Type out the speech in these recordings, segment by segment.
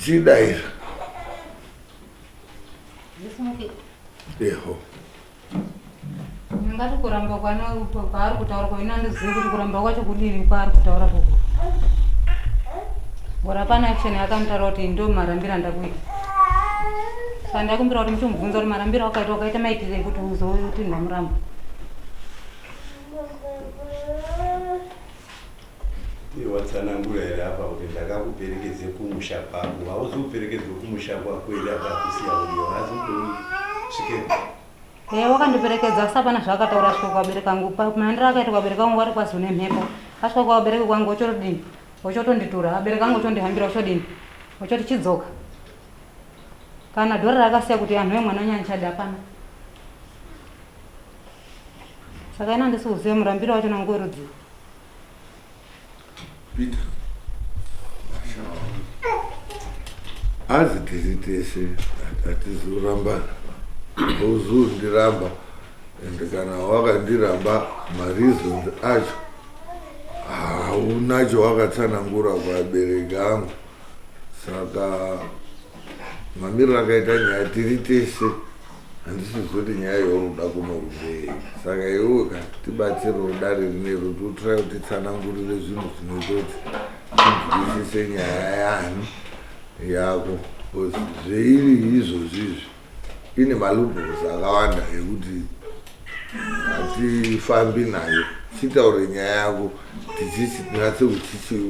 chidaira eho ngati kuramba kwana kwaari kutaura kwaina ndizivi kuti kuramba kwacho kudini kwaari kutaura koko bora pana action yakamutaura kuti ndo marambiro andakuita saka ndakumbira kuti muchimubvunza kuti marambiro wakaita maitirei kuti uzouya kuti ndamuramba watsanangura here apa kuti ndakakuperekedze kumusha kwako hauziuperekedzwe kumusha kwako here akakusiya uyo hazindosvike wakandiperekedza asi apana zvakataura asvika kuvabereka angu maandiro akaita kuvabereka angu vari kwazi une mhepo asvika kuvabereka kwangu ochotodini ochotonditura abereka angu ochondihambira ochodini ochoti chidzoka kana dhora rakasiya kuti anhu emwana nyanchadi hapana saka ina ndisi uzive murambiro wacho nangu werudzivo Peter azi tiri tese hatizorambana uzundiramba ende kana wakandiramba mareasons acho haunacho wakatsanangura kuabereka angu saka mamiriro akaita nyaya tiri tese handisizoti nyaya yoruda kunorudei saka iwe katibatsire rudare rine ruti utirai kuti tsanangurire zvinhu zvinototi tinzwisise nyaya yani yako zveiri izvozvizvi ine malubhosi akawanda ekuti hatifambi nayo chitaure nyaya yako tichinyatse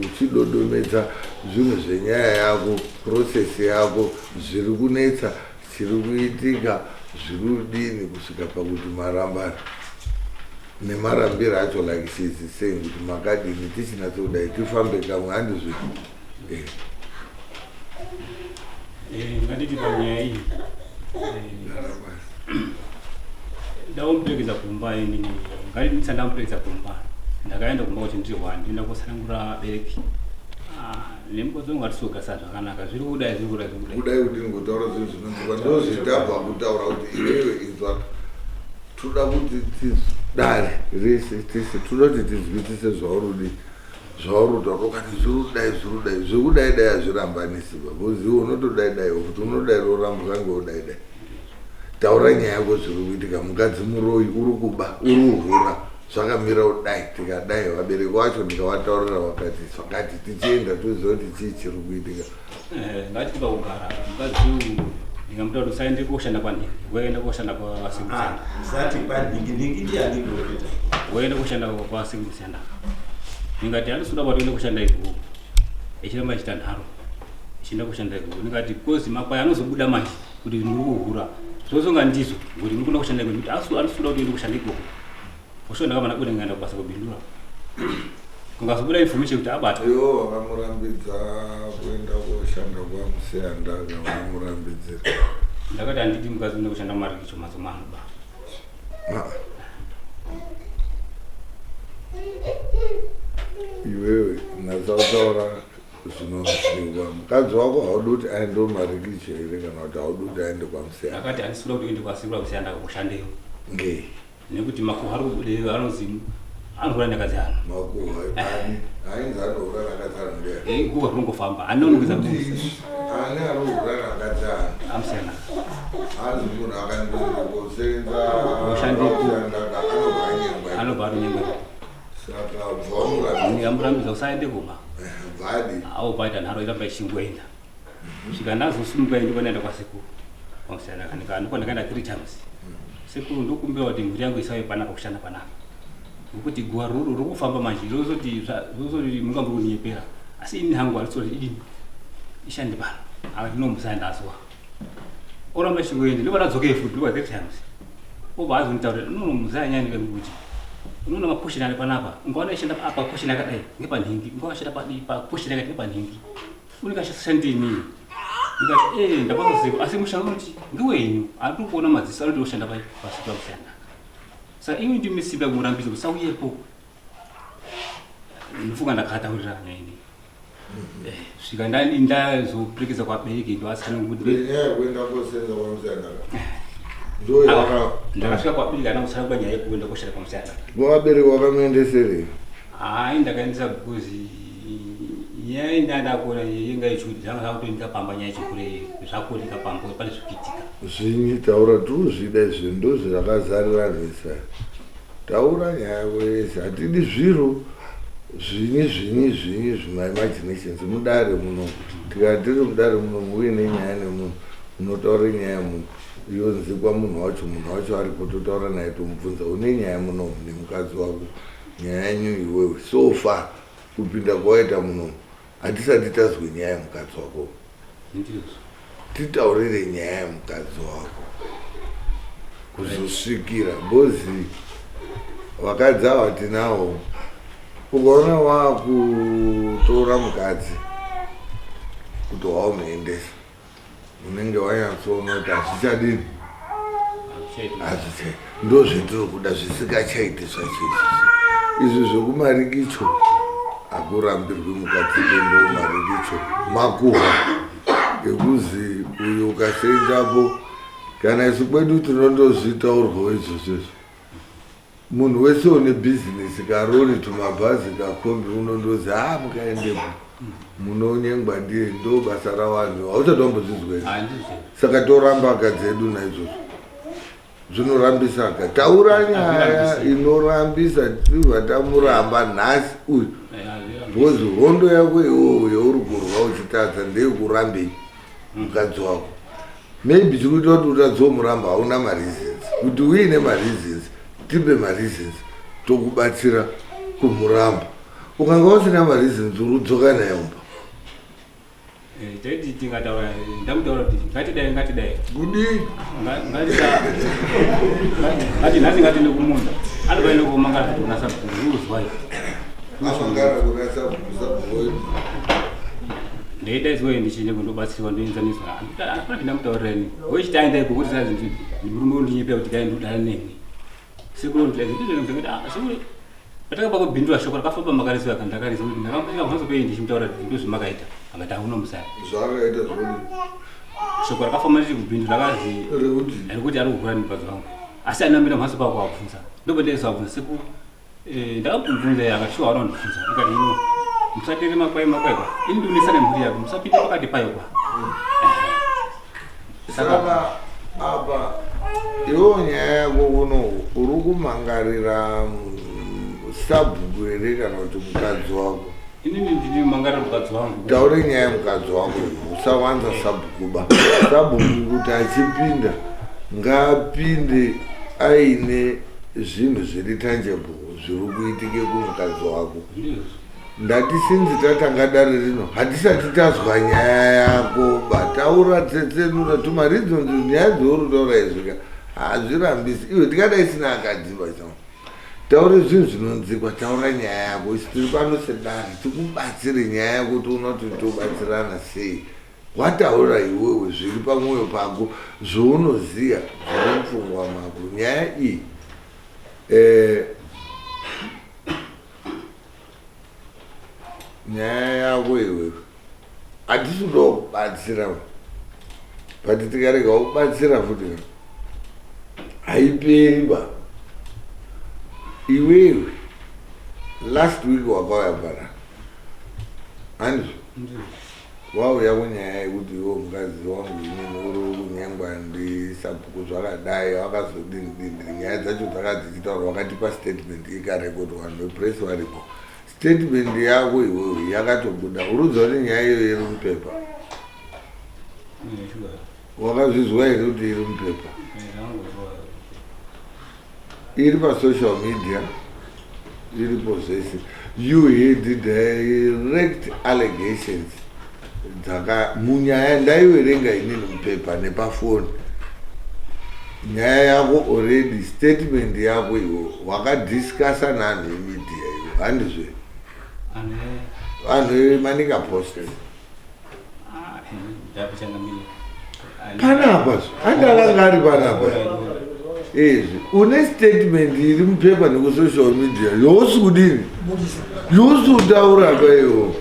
uchidodometsa zvinhu zvenyaya yako prosesi yako zviri kunetsa chiri kuitika zviri kudini kusvika pakuti marambana nemarambiro acho like shizi sei kuti makadini tichinatse kudai tifambe kamwe handizvi ngatiti panyaya iyi ndamuperekedza kumba ini ngatidisa ndamuperekedza kumba ndakaenda kumba kuti ndiri wani ndienda kotsanangura bereki nemukodzi wangu hatisogasa zvakanaka zviri kudai kudai kuti ngotaura zvinhu zvinonzwa ndozvitabva kutaura kuti iwewe inzwa toda kuti tidare rese tese toda kuti tizwisise zvaurudi zvaurutaura ukati zvirudai zvekudaidai hazvirambanisi because iwe unotodaidaiwo kuti unodairoramba kange udaidai taura nyaya yako zviri kuitika mukadzi muroyi uri kuba uri uhura zvakamira kudai tikadai vabereki vacho ndikavataurira vakati tichienda toziva kuti chii chiri kuitika ngatikuda kugara mukadzi uyu ndingamuta kuti usaende koshanda kwanhingi waenda koshanda kwasingisanda zati kwanhingi ndiyanikoita waenda koshanda kwasingisanda ndingati handisuda patoende koshanda ikoko echiramba chita nharo echienda koshanda ikoko ndingati kozi makwai anozobuda manje kuti muri kuhura zvozonga ndizvo kuti muri kuda kushanda ikoko kuti anosuda kuti uende kushanda ikoko osho ndakamana kuti ngaenda kubasa kubindura kungazobuda information kuti abata iwo wakamurambidza kuenda koshanda kwamusiyanda kavamurambidzira ndakati handidi mukadzi uende kushanda marikicho matso mano ba iwewe nasautaura zvinozviwa mukadzi wako haudi kuti aende marikicho here kana kuti haudi kuti aende kwamusiyanda ndakati handisuda kuti uende kwasikura kusiyanda kushandeyo ngei nekuti makuhwa ari kubudeyo anozimu anohura ndakadzi ano makuhwa ani ainzi anohura nakadzi ano ndea guva rinongofamba anonongeza ani anohura nakadzi ano amusiyana hanzi munhu akandoenda kosenza anobva aronyengwe saka bva amurambidza usaende kuma vadi aubvaita nharo iramba ichingoenda svika ndazosumuka ndikanaenda kwasekuru pamusiyana kanika ndikandikaenda 3 times sekuru ndokumbira kuti mhuri yangu isave panapa kushanda panapa nokuti guva ruru rokufamba manje zozoti mungamboninyepera asi ini hangu harisoti idini ishande pano aka ndinomusaya ndaziwa oramba chingoenda ndobva ndadzoke futi ndobva 3 times obva azonditaurira unonomusaya nyani vekuti unoona maposheni ari panapa ungaona ishanda apa posheni akadai ngepanhingi ungaashanda paposheni akati ngepanhingi unikashashandini ndikati ndapazoziva asi mushando uti ngewenyu ari kuona madziso anoti oshanda pasi pakusiyana saka iwe ndimisiba kumurambidza kuti sauyepo ndofunga ndakataurira nyaya ini svika ndazoperekeza kwabereki ndoasikanakuti kuenda kosenza kwamusiyana ndakasvika kwabereki ana kusara kwanyaya yekuenda koshanda pamusiyana vabereki vakamuendeserei hai ndakaendesa because nyaya indakuona yenga ichuti zvanga zvakutoita pamba nyaya chikure zvakuoneka pamba pane zvikuitika zvinyi taura turuzvida izvi ndo zvirakazarira nhesa taura nyaya wese hatidi zviro zvinyi zvima-imaginations mudare muno tikatiri mudare muno muve nenyaya nemunhu unotaura nyaya yemunhu yonzikwa munhu wacho ari kutotaura naye tomubvunza une nyaya muno nemukadzi wako nyaya yenyu iwewe so far kupinda kwaita muno hatisati tazwe nyaya yemukadzi wako titaurire nyaya yemukadzi wako kuzosvikira bozi vakadzi ava tinawo ukaona wakutora mukadzi kuti waumuendesa unenge wanyatsoona kuti hazvichadini hazvichai ndo zvetiri kuda zvisikachaiti zvacho izvi zvekumarikicho hakurambirwi mukadzi ndo marikicho makuhwa ekuzi uyu ukasendapo kana isu kwedu tinondozvitaurwawo izvozvezvo munhu wese une bhizinesi karori tumabhazi kakombi unondozi mukaendepo munonyengwa ndiye ndo basa ravanhu hauchatombodzizwei saka toramba akadzi edu naizvozvo zvinorambisa aka taura nyaya inorambisa tibva tamuramba nhasi uyu bhozi hondo yako iwowo yauri kurwa uchitadza ndeyekurambei mukadzi wako maybe chikuita kuti utadzomuramba hauna mareasons kuti uine mareasons tipe mareasons tokubatsira kumuramba ukanga usina mareasons urudzoka naye umba taiti tingataura ndamutaura kuti ngatidai kudii ngati nhasi ngatiende kumunda anovaende kuomangara kuti unasauzwai amangara kunasa kusabuoi ndeitaizwei ndichine kundobatsirwa ndoenzaniswa anoti ndamutaureni wechitaenda iko kuti sazinti murume undinyepera kuti kaindodana neni sekuru patakaba kubhindura shoko rakafamba makarisiwa kandakarisa kuti ndakambosvika mhatso pei ndichimutaura kuti ndozvimakaita akati hauna musari zvakaita zvoni shoko rakafamba ndichi kubhindura rakazi rikuti ari kugura mukadzi wangu asi anambira mhatso pako abvunza ndopandaisa abvunza seku ndakamubvunza akati wara ndibvunza akati ino musatere makwaikwa ini ndiunisane mhuri yako musapinde pakati payo kwa saka apa iwo nyaya yako uno uri kumangarira Sabuku here kana kuti mukadzi wako inini ndini mangarira mukadzi wangu taure nyaya yemukadzi wako usawanza Sabuku Sabuku kuti achipinda ngaapinde aine zvinhu zviri tangible zviri kuitike kumukadzi wako ndati sinzi tatanga dare rino hatisati tazwa nyaya yako bataura tsetsenura tumareasons nyaya dzouri taura izvika hazvirambisi iwe tikadai sina akadziva taure zvinhu zvinonzikwa taura nyaya yako isi tiri pano sedare tikubatsire nyaya yako kuti unoti tobatsirana sei wataura iwewe zviri pamwoyo pako zvounoziya zviri mupfungwa mako nyaya iyi nyaya yako iwewe hatisi kuda kubatsira but tikarega kubatsira futi haiperi ba iwewe last week wakauya para handizvo wauya kunyaya yekuti iwo mukadzi wangu inini uri kunyangwa ndiSabuku zvakadai wakazodini nyaya dzacho dzakati dzichitaura wakatipa statement ikarekodwa vanhu vepress varipo statement yako iwewe yakatobuda urudzwa kuti nyaya iyo iri mupepa wakazvizwa here kuti iri mupepa iri pasocial media iripo zvese you had direct allegations dzaka munyaya ndaiverenga inini mupepa nepafoni nyaya yako already statement yako iwo wakadiscassa nanhu emedia iwo handizve vanhu vemanika post panapa zvo handakanga ari panapa izvi une statement iri mupepa nekusocial media yousi kudini yousi kutaura paiwo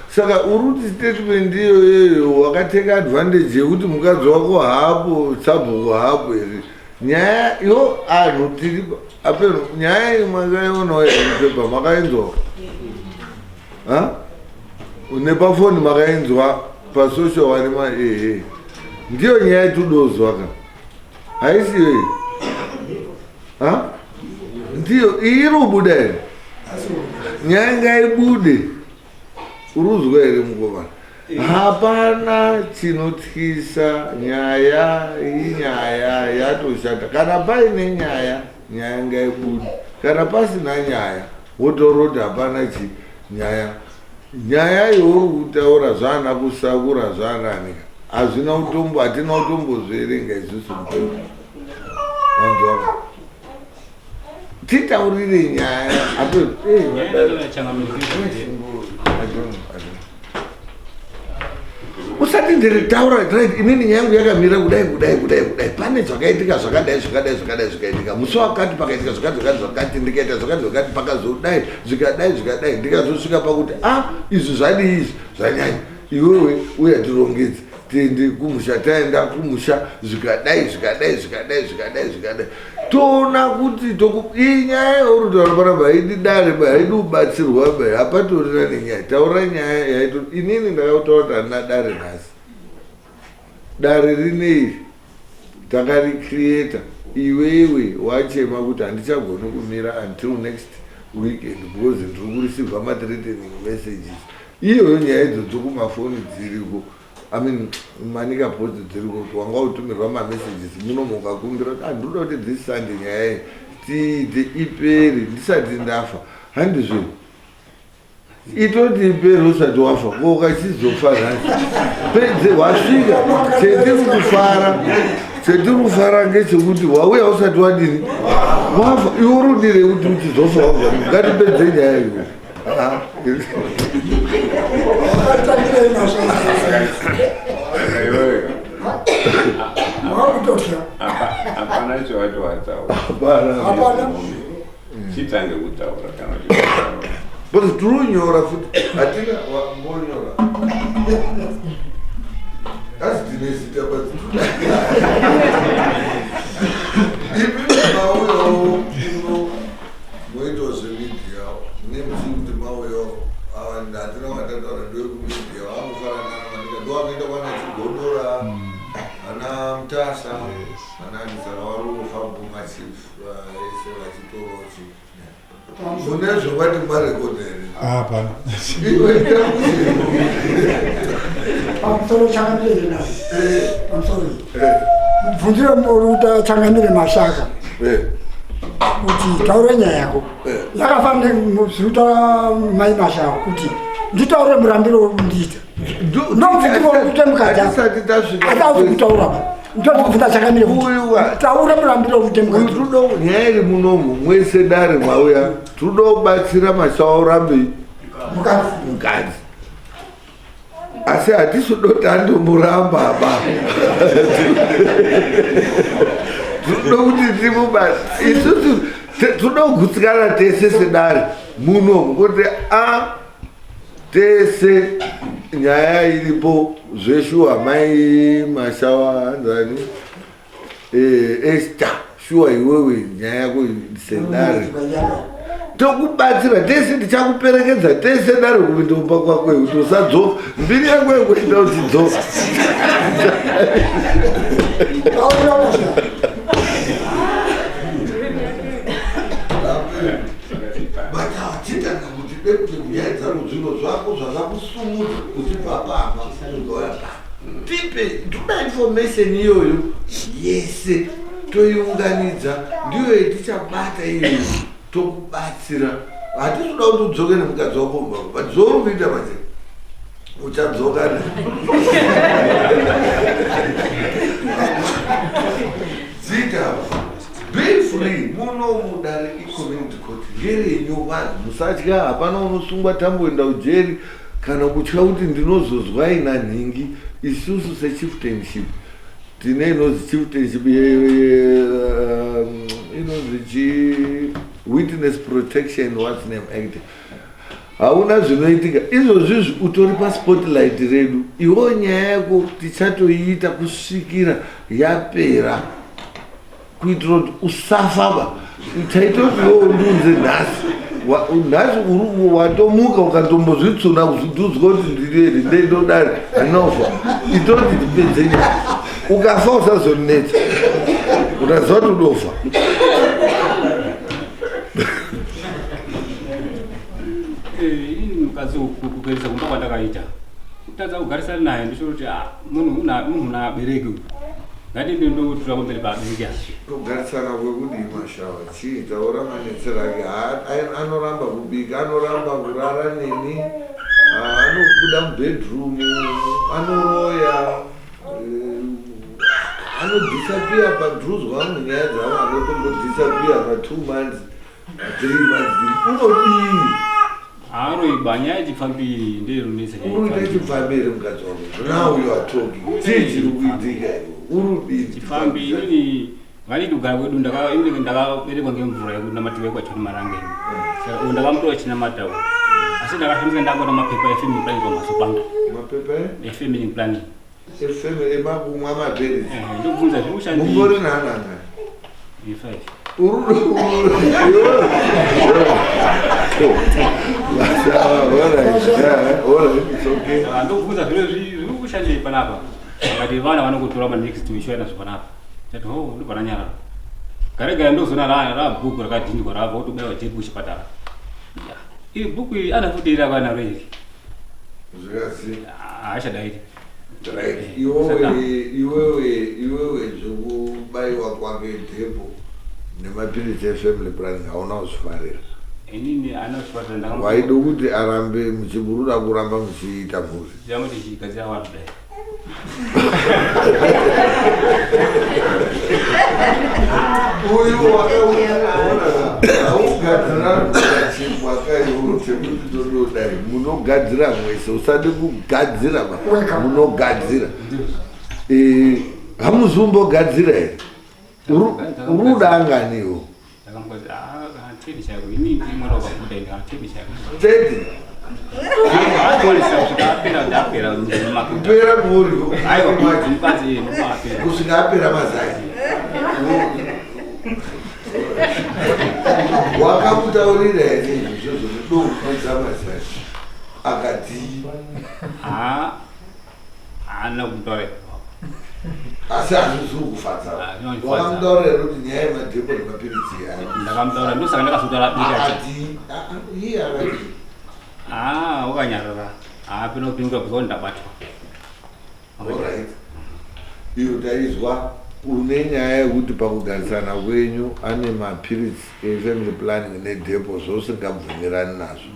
saka uri kuti statement iyoyo wakateka advantage yekuti mukadzi wako hapo Sabuku hapo here nyaya yo anhu tiri apeno nyaya imwe makaiona mupepa makainzwa nepafoni makainzwa pasocial warima ndiyo nyaya yatudozwa ka haisiyo ndiyo iri ubuda here nyaya ngaibude uruzwa here mukomana hapana chinotyisa nyaya inyaya yatoshata kana paine nyaya ngaibude kana pasina nyaya wotoroti hapana nyaya youri kutaura zvana kusakura zvananika hazvina utombo hatina utombozverenga isusu mutombo vanzwaka titaurire nyaya usati ndiri taura inini nyangu yakamira kudai pane zvakaitika zvakaitika musi wakati pakaitika zvakati ndikaita zvakati pakazodai zvikadai ndikazosvika pakuti izvi zvadi izvi zvanyanya iwewe uyatirongedza tiende kumusha taenda kumusha zvikadai toona kuti inyaya yaurutaura haidi dare haidi kubatsirwa hapatorina nenyaya taura nyaya yaito inini ndakautaura kuti handina dare nhasi dare rinei takaricreata iwewe wachema kuti handichagoni kumira until next weekend because ndiri kureceiva mathreatening messages iyoyo nyaya idzo dzokumafoni dziriko manika post dziriko kuti wanga utumirwa mamessages munomoka kumbira kuti ndinoda kuti this Sunday nyaya tiite iperi ndisati ndafa handizvo itoti iperi usati wafa kokachizofa nhasi pedze wasvika chetiri kufara ngechekuti wauya usati wadini wafa iwe urudire kuti uchizofa wabva ngatipedze nyaya iyo hapana chavati wataura chitange kutaura kana basi turonyora futi hatina mbonyora asi tinesita basi ipimauyo moito zvemedia nemuti mauyo hatina vatataura ndewekumedia vamufaranana ndovakuenda kwana chigodora ana mutasa ana ndisana vari kufamba machief ese vachitorochi munezvo vati marekodere hapana pamusoro changamire pamusoro mubvunzire muruta changamire mashaka kuti taure nyaya yako yakafanira muziruta mai mashaka kuti nditaure murambiro undiita ndomvunzire kuti mukadzi atauzi kutaura ndokufunda chakamire taura murambiro kuti mukadzi tudo nyaya iri munomu mwese dare mwauya tudo kubatsira Saurombe mukadzi asi hatisodotandomuramba ba tudo kuti timubasa isusu tudo kugutsikana tese sedare munomu kuti tese nyaya iripo zveshuwa mai mashawa anzani Esther shuwa iwewe nyaya yako sedare tokubatsira tese tichakuperekedza tese dare kumitomba kwako utosadzoka mbiri yako yekuenda uchidzoka batachitanga kuti bekunyaidzano zvino zvako zvakakusumudza kuti papapa tipe toda information iyoyo yese toiunganidza ndiyo yetichabata iyoyo tokubatsira hatitoda kuti udzoke nemukadzi wako but zvouri kuita manje uchadzoka dzita be free munomu dare icommunity court ngerenyu vanhu musatya hapana unosungwa tamboenda ujeri kana kutya kuti ndinozozwa ina nhingi isusu sechieftainship tine inozi chieftainship inozi witness protection what's name act hauna zvinoitika izvozvizvi utori paspotlight redu iwo nyaya yako tichatoiita kusvikira yapera kuitira kuti usafaba taitoti iwo ndunze nhasi nhasi watomuka ukatombozvitsuna kuzvidudzwa kuti ndireri ndendodari ndinofa itoti ndipedzei ukafa usazonetsa utaziva kuti unofa mukadzi kukeresa kumba kwandakaita kutadza kugarisana naye ndicho kuti munhu naabereki ngatinde ndotura pamberi paabereki acho kugarisana kwekudii mashawa chii taura manetsero ake anoramba kubika anoramba kurara neni anobuda mubedroom anoroya anodisappear padruzi wangu nyaya dzavo anotombodisappear pa2 months 3 months unodii aroiba nyaya chipfambiri nderonesa uruita chipfambiri mukadzi wangu now you are talking chii chiri kuitika urudii chipfambi inini ngatiti kugara kwedu ndakaberekwa ngemvura yekuti namatiwe kwachoni marangeni saka uyu ndakamutowa chinamatawo asi ndakashandisa ndakona mapepa efamily planning pamaso pangu mapepa efamily planning efamily emakumwa maperi ndokubvunza zviri kushandii mumbori naananga i5 ndokubvunza zviro zviri kushandei panapa akati vana vanokutora manext week yana zvapanapa tati ho ndobva nyara gare ndozona rabhuku rakadhindwa rabva wotobayiwa jepi kuchipatara iri bhuku iri anafutirira vanaro iri haachadaiti iwewe zvekubayiwa kwake dhepo nemapirisi efamily planning hauna kuzvifarira inini ana kuzvifarira waida kuti arambe muchiburuda kuramba muchiita mhuri ndamati chigadzira vanhu dai uyu waugadzira chimwakaiochekutitododai munogadzira mwese usade kugadzira munogadzira hamuzumbogadzira here uruda anganiwo tedi kupera muri kusvika apera mazai wakamutaurira here izvozvo zvidoukaza mazai akati haana kumutaurira asi hazviziri kufadza wakamutaurira kuti nyaya yemadhepo nemapirisi ndakamutaurira ndosaka ndakazotaura akati iye akati wakanyarara pino kupinga kuzo ndabatwa alright iyo taizwa une nyaya yekuti pakugarisana kwenyu ane mapirisi efamily planning nedhepo zvosingabvumirani nazvo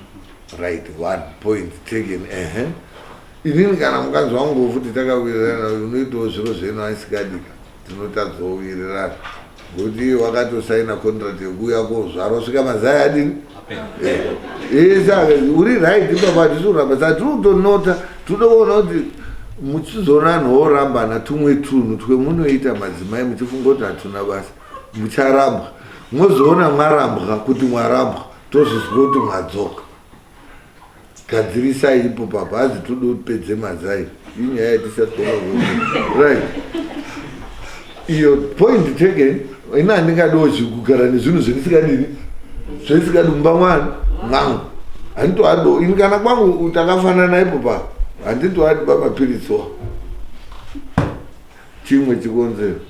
right 1 point taken inini kana mukadzi wangu futi takawirirana unoitawo zviro zvenu aisikadika tinotadzowirirana ngokuti wakatosaina contract yekuuya kozvara usvika mazai adini saka uri right baba tisuramba saka tinotonota tinoona kuti muchizoona anhu orambana tumwe tunhu twemunoita madzimai muchifunga kuti hatuna basa mucharambwa mozoona mwarambwa kuti mwarambwa tozvizwa kuti mwadzoka gadzirisai ipo papa hazi tode kupedze mazai inyaya yatisatona right iyo point taken ina handingadiwo kugara nezvinhu zvenisikadini zvenisikadi mumba mwangu handitohado ini kana kwangu takafanana ipo papa handitohadi bamapirisiwa chimwe chikonzero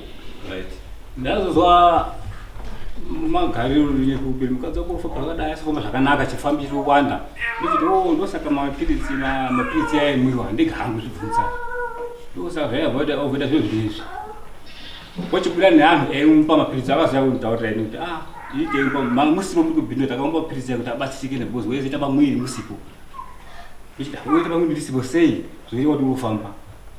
ndazozwa magariro nekubiri mukadzi wakufa pakadai asifamba zvakanaka chifambiri wanda ndikuti ndosaka mapirisi yaimwiwa handigangu zvibvunza ndosaka zvayabvaita ovoita zviro zvinezvi wachibwira neanhu eimupa mapirisi akaziva kutaurira ini kuti iiteimba musipo muri kubhindo takamupa mapirisi kuti abatsirike nebhozi wezoita pamwiri musipo ichida woita pamwiri risipo sei zvoita kuti urofamba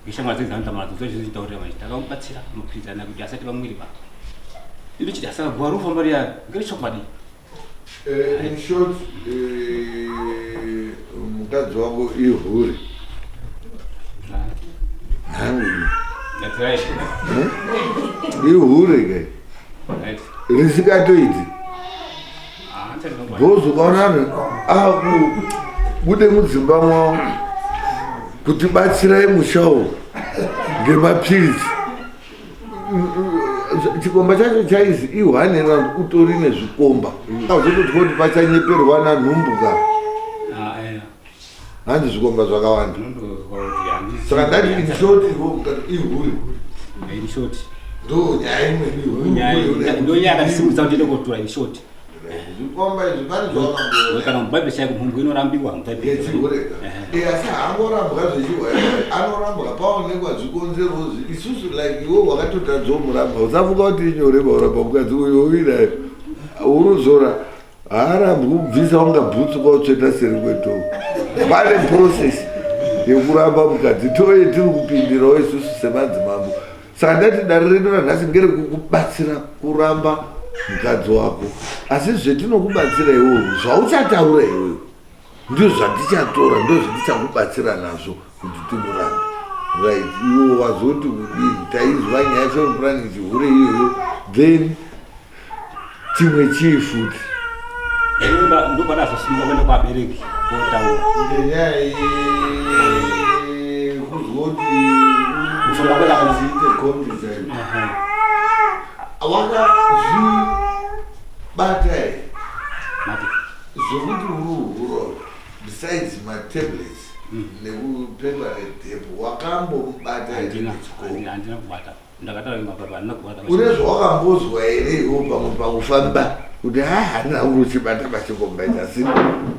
ngeshamwari dzedzanotamadzo zozvizitaurira manje takamubatsira mapirisi ana kuti asati pamwiri pa ndichida saka guva rofamba riya ngerichokwadi in short mukadzi wako ihuri hangu that's right ihuri kai risikatoiti bhozi ukaona anhu bude mudzimba mwavo kuti batsirai mushawo ngemapirisi chikomba chacho chaizi i1 utori nezvikomba azototwa kuti pachanyeperwa nanhumbuka hanzi zvikomba zvakawanda saka ndati inshoti ihuri ndo nyaya imweni ndonyakasimudza kuti ndokotora inshoti zvikomba izvi pane kana mubhaibheri chaiko mhungu inorambiwa mubhaibheriechigoreka asi haangorambwa zvechiwa anorambwa paonekwa zvikonzerozvi isusu like iwo wakatotadzawo murambwa usafunga kuti inyore bauramba mukadzi uyo uinaye uruzora haarambwi kubvisa unga bhutsu kwautsveta seri kwetoo pane process yekuramba mukadzi toye tiri kupindirawo isusu semadzimambo saka ndati dare redu ranhasi ngerekukubatsira kuramba mukadzi wako asi zvetinokubatsira iwowo zvauchataura iwewe ndio zvandichatora ndo zvandichakubatsira nazvo kuti timurambe right iwo wazoti kudini taizwa nyaya femupurani chihure iyoyo then chimwe chii futi ndopadazosimuka kuenda kwabereki kotaura ngenyaya kuzoti ufungaziite kombizaii wakazvibata here zvokuti uruhuro besides matablets nekupepa redhepo wakambomubata une zvawakambozwa here iwo pamwe pakufamba kuti handina uri uchibata pachikombaita asi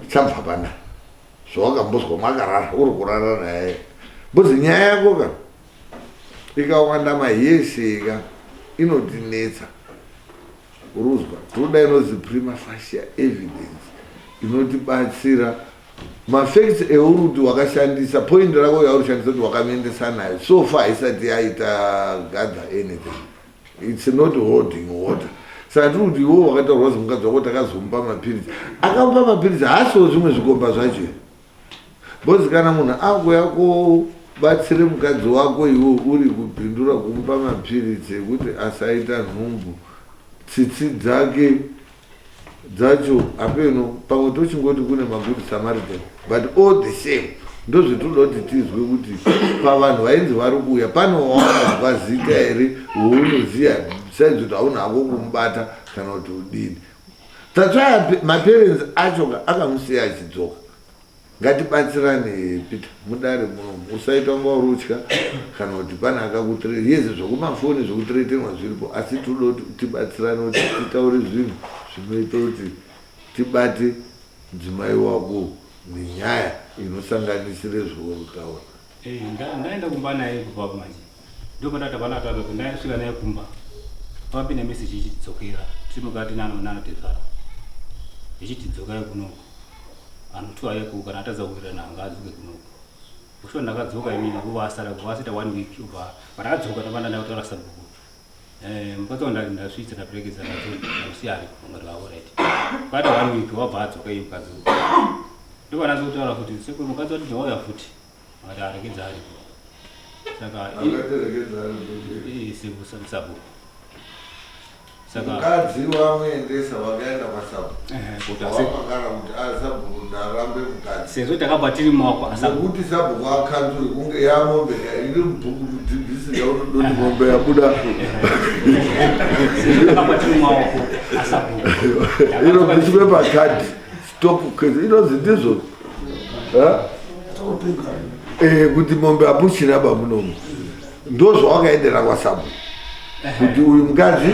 chabva pana zvawakambozwa makarara uri kurara naye bozi nyaya yako ka ikawanda mayese ka inotinetsa uruzwa toda inozi prima facie evidence inotibatsira mafacts euruti wakashandisa point rako yaurushandisa kuti wakamenesa nayo so far isati yaita gather anything it's not holding water saka tiri kuti iwo wakataurwa zi mukadzi wako takazomupa mapirisi akamupa mapirisi haasiwo zvimwe zvikomba zvacho bozi kana munhu agoyako batsire mukadzi wako iwo uri kupindura kumupa mapirisi ekuti asaita nhumbu tsitsi dzake dzacho apeno pamwe tochingoti kune magood samaritan but all the same ndo zvetoda kuti tizwe kuti pavanhu vainzi vari kuuya pane wawanazwa zita here wounoziya besides kuti haunako kumubata kana kuti udini tatsvaya maparents acho akamusiya achidzoka ngatibatsirane Peter mudare munomu usaita kunga uri utya kana kuti pane akakutireta yezi zvokumafoni zvokutiritenwa zviripo asi toda kuti tibatsirane kuti titaure zvinhu zvinoita kuti tibate mudzimai wako nenyaya inosanganisire zvourutaura ndaenda kumba naye kubva kumanje ndopatata panatata kuti ndasvika naye kumba papinda meseji ichidzokera timukati nanotedzara ichitidzokai kunoko antu ayeko kana atadza kuwira nanga adzoke kunoko usho ndakadzoka imini kuva asara kuva 1 week ubva paradzoka tapanda ndautaura Sabuku mukadzi ndasvitsa ndaperekedza namusiyari ngati alright pata 1 week wabva adzoka iye mukadzi ndopanazo kutaura futi sekuru mukadzi wati ndawauya futi ngati arekedza ari saka Sabuku mukadzi wamuendesa wakaenda kwaSabuku wakagara kuti Sabuku ndarambe mukadzi sezvo takabva tiri mumaoko asekuti Sabuku akanzuri kunge yamombe iri mubhuku kudhibhisira unodoti mombe yabuda sezvo takabva tiri mumaoko aSabuku inobviswe pakadhi stop kezi inozi ndizvo kuti mombe apuchiraba munomu ndo zvawakaendera kwaSabuku kuti uyu mukadzi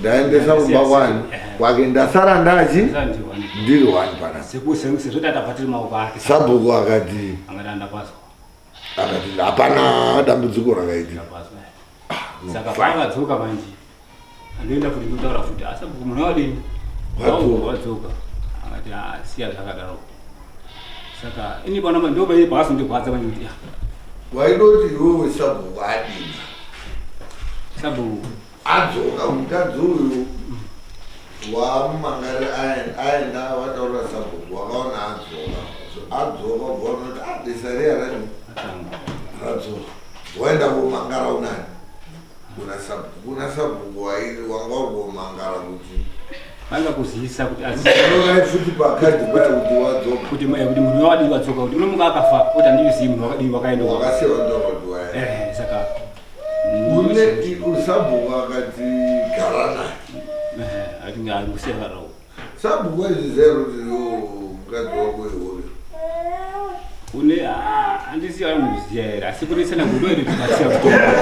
ndaendesa kumba kwani kwake ndasara ndachi ndiri 1 pana Sabuku akati hapana dambudziko rakaitika saka pakadzoka manje andoenda kuti kutaura futi Sabuku munhu wadini wadzoka akati siya zvakadaro saka ini pana ndoba iri pakazondirwadza manje kuti waidoti iwewe Sabuku adini Sabuku adzoka mukadzi uyu wamumangari aenda wataura Sabuku wakaona adzoka ubvaonoti desa riya radzoka waenda komangara unani kuna Sabuku wanga uri komangara kuti vanga kuzivisa kuti aziai futi pakadhi paya kuti wadzoka kuti munhu wadii wadzoka kuti unomuka akafa kuti handizivi munhu wakadii wakaenda wakasewa ndorodiwaya saka une Sabuku akati Sabuku waizviziva kuti mukadzi wako ihoyo une handisi anomuziva here asi kunesana kudoiri tikasiya kutomba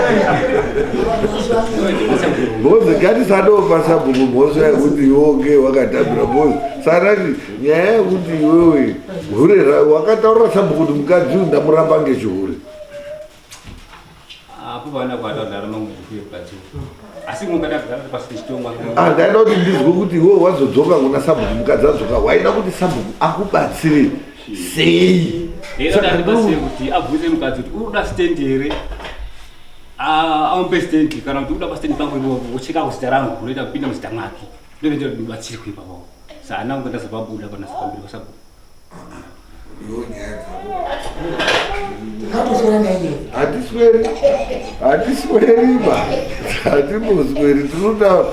mhozi ngatisadopa Sabuku mhozo yekuti iwoke wakatambira mhozi sarati nyaya yekuti iwewe hure wakataurira Sabuku kuti mukadzi uyu ndamuramba ngechihure apo vana kwataudara mamwekuye mukadzi asi mungadagara pasi chitomwa ndaida kuti ndizwe kuti iwewe wazodzoka kuna Sabuku mukadzi adzoka waida kuti Sabuku akubatsire sei ndandibasire kuti abvunze mukadzi kuti uruda stendi here aumpe stendi kana kuti uruda pastendi pangu ucheka kuzita rangu unoita kupinda muzita mwake ndoita kuti ndibatsirwe ipapo sana unge ndazopabuda kana sapambiri kwaSabuku iwo nyaya dzako hatimbosweri tinotaura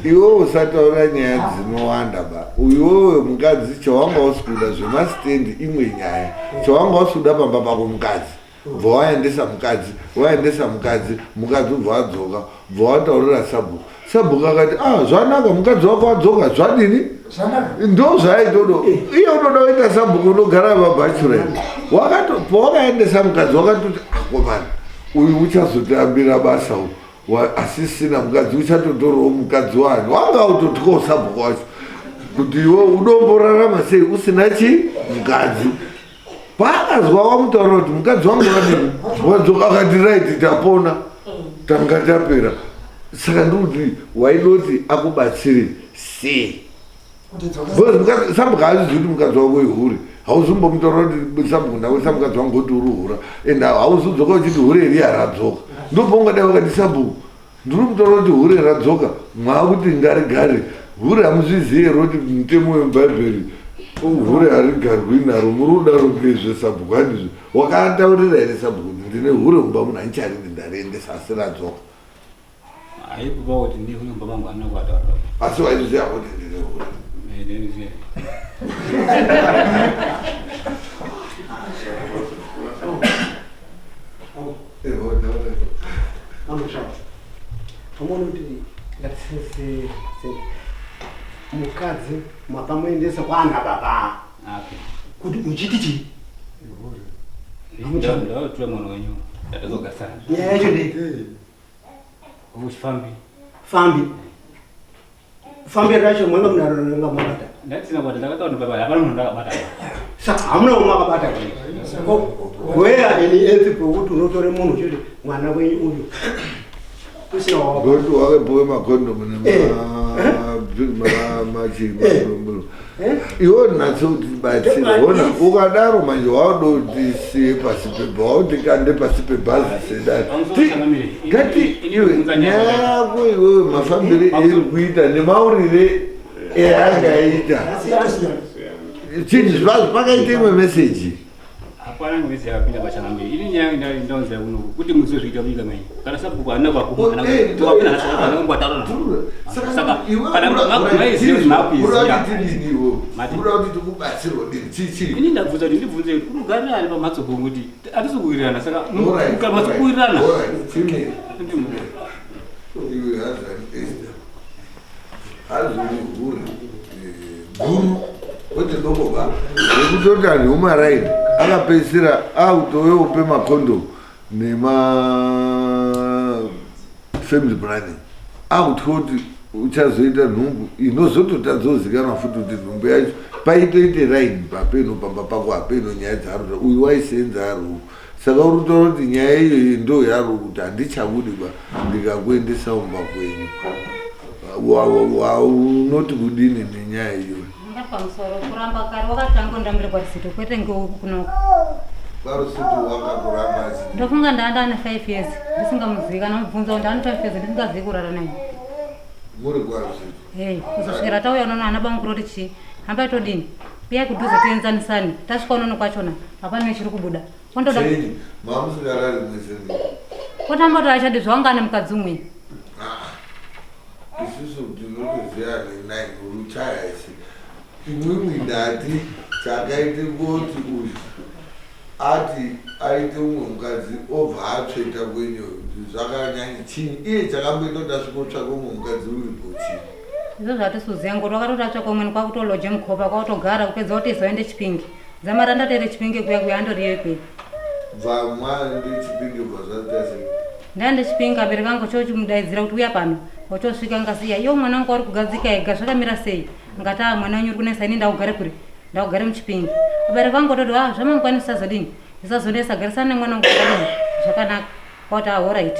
iwewe usataura nyaya dzinowanda ba iwewe mukadzi chawanga usikuda zvemastendi imwe nyaya chawanga usikuda pamba pako mukadzi bva waendesa mukadzi ubva adzoka bva wataurira Sabuku akati zvanaka mukadzi wako adzoka zvadini ndo zvaitodo iye unoda kuita Sabuku unogara pabachureri pawakaendesa mukadzi wakatoti akomana uyu uchazotambira basa asisina mukadzi uchatotorawo mukadzi wani wanga utotyawo Sabuku wacho kuti iwe unomborarama sei usina mukadzi paakazwa wamutaura kuti mukadzi wangu wadini wadzoka akati raiti tapona tanga tapera saka ndikuti waidoti akubatsire sei Sabuku haazvizi kuti mukadzi wako ihure hauzimbomutaura kuti Sabuku ndakuisa mukadzi wangu kuti uri hura ende hauzodzoka uchiti hure iri haradzoka ndopaungadai wakati Sabuku ndiri kutaura kuti hure radzoka mwakuti ngarigare hure hamuzvizivi here kuti mutemo wemubhaibheri hure harigarwi naro muri kudaro ngezve Sabuku handizvo wakataurira here Sabuku ndine hure mumba munhu hanicharidi ndariendesa asi radzoka aipupa kuti ndi kunyumba mangu hamuna kuataura asi waiziva kuti ndine hure amona kuti ngatisese mukadzi makamuendesa kwana baba kuti muchititi ndaotura mwana wenyu ndatazogasana nyaya yacho ndei fambi racho mwanga munaronga mwakata ndatina kuti ndakataona baba hapana munhu ndakabata saka hamuna umakabata where any ethical kuti unotore munhu choti mwana wenyu uyu usina ngoti wakapuwe makondomu nemachimaamulo iwo natso kuti batsira ona ukadaro manje waudoti siye pasi pebha wauti kande pasi pebhazi sedati ngati iwe nyaya yako iwewe mafambire eri kuita nemaurire eangaita chinhu zvazo pakaita imwe meseji hapana mwezi yakapinda pachanambiri ini nyaya ndaunzira kunoku kuti muzozviita munyika menyu kana Sabuku haana kwakupinda ngwataurana saka kana maiziva zvakuiziya kuti tikubatsirwa dini ini ndabvunza kuti ndibvunze kunogarira ari pamhatso pongu kuti hatisi kuwirirana saka mukamazo kuwirirana iwe hazani Esther hazoni hure guru kuti ndokoba nekutoti anhu humaraini akapedzisira autoweupe makondomu nema-family planning akutya kuti uchazoita nhumbu inozototadzozikanwa futi kuti nhumbu yacho paitoite raini papeno pamba pako hapeno nyaya dzaruta uyu waisenza aruhu saka urutaura kuti nyaya iyoyi ndo yaruhu kuti handichabudiba ndikakuendesa umba kwenyu unoti kudini nenyaya iyoyi pamusoro kuramba kare wakatangondambire kwasito kwete ngeukunoko Barusito wakakuramba ndofunga ndaane 5 years ndisingamuzivi kana mubvunza ndaane 5 years ndisingazivi kurara naye muri kwarusito kuzosvikira tauya unono ana bangu kuroti chii hamba todini piyai kudhuze tienzanisani tasvika unono kwachona hapana nechiri kubuda ondoda mamusingarari mwezeni otamba kuti achadi zvawanga nemukadzi umweni isusu ndinotoziva nenai uruchaya isi imwimwi ndati chakaite kuti uyu ati aite umwe mukadzi obva atsveta kwenyu zvakanyanya chini iye chakamboita kuti asvikotsvaka umwe mukadzi uripo chini izvo zvatisuziva ngoti wakatotatsvaka umweni kwakutoloje mukhopa kwakutogara kupedza kuti izoende Chipinge zamara ndatere Chipinge kuya andoriyo ikweyo ndaende Chipinge abereki angu chochimudaidzira kuti uya pano wachosvika ngasiya iyo mwana wangu wari kugadzika ega zvakamira sei ngati mwana wenyu uri kunesa ini ndaugare kuri ndaugare muChipinge abereki angu ototi zvamangwani zvisazodini zvisazonesa garisana nemwana wangu zvakadini zvakanaka kwati alright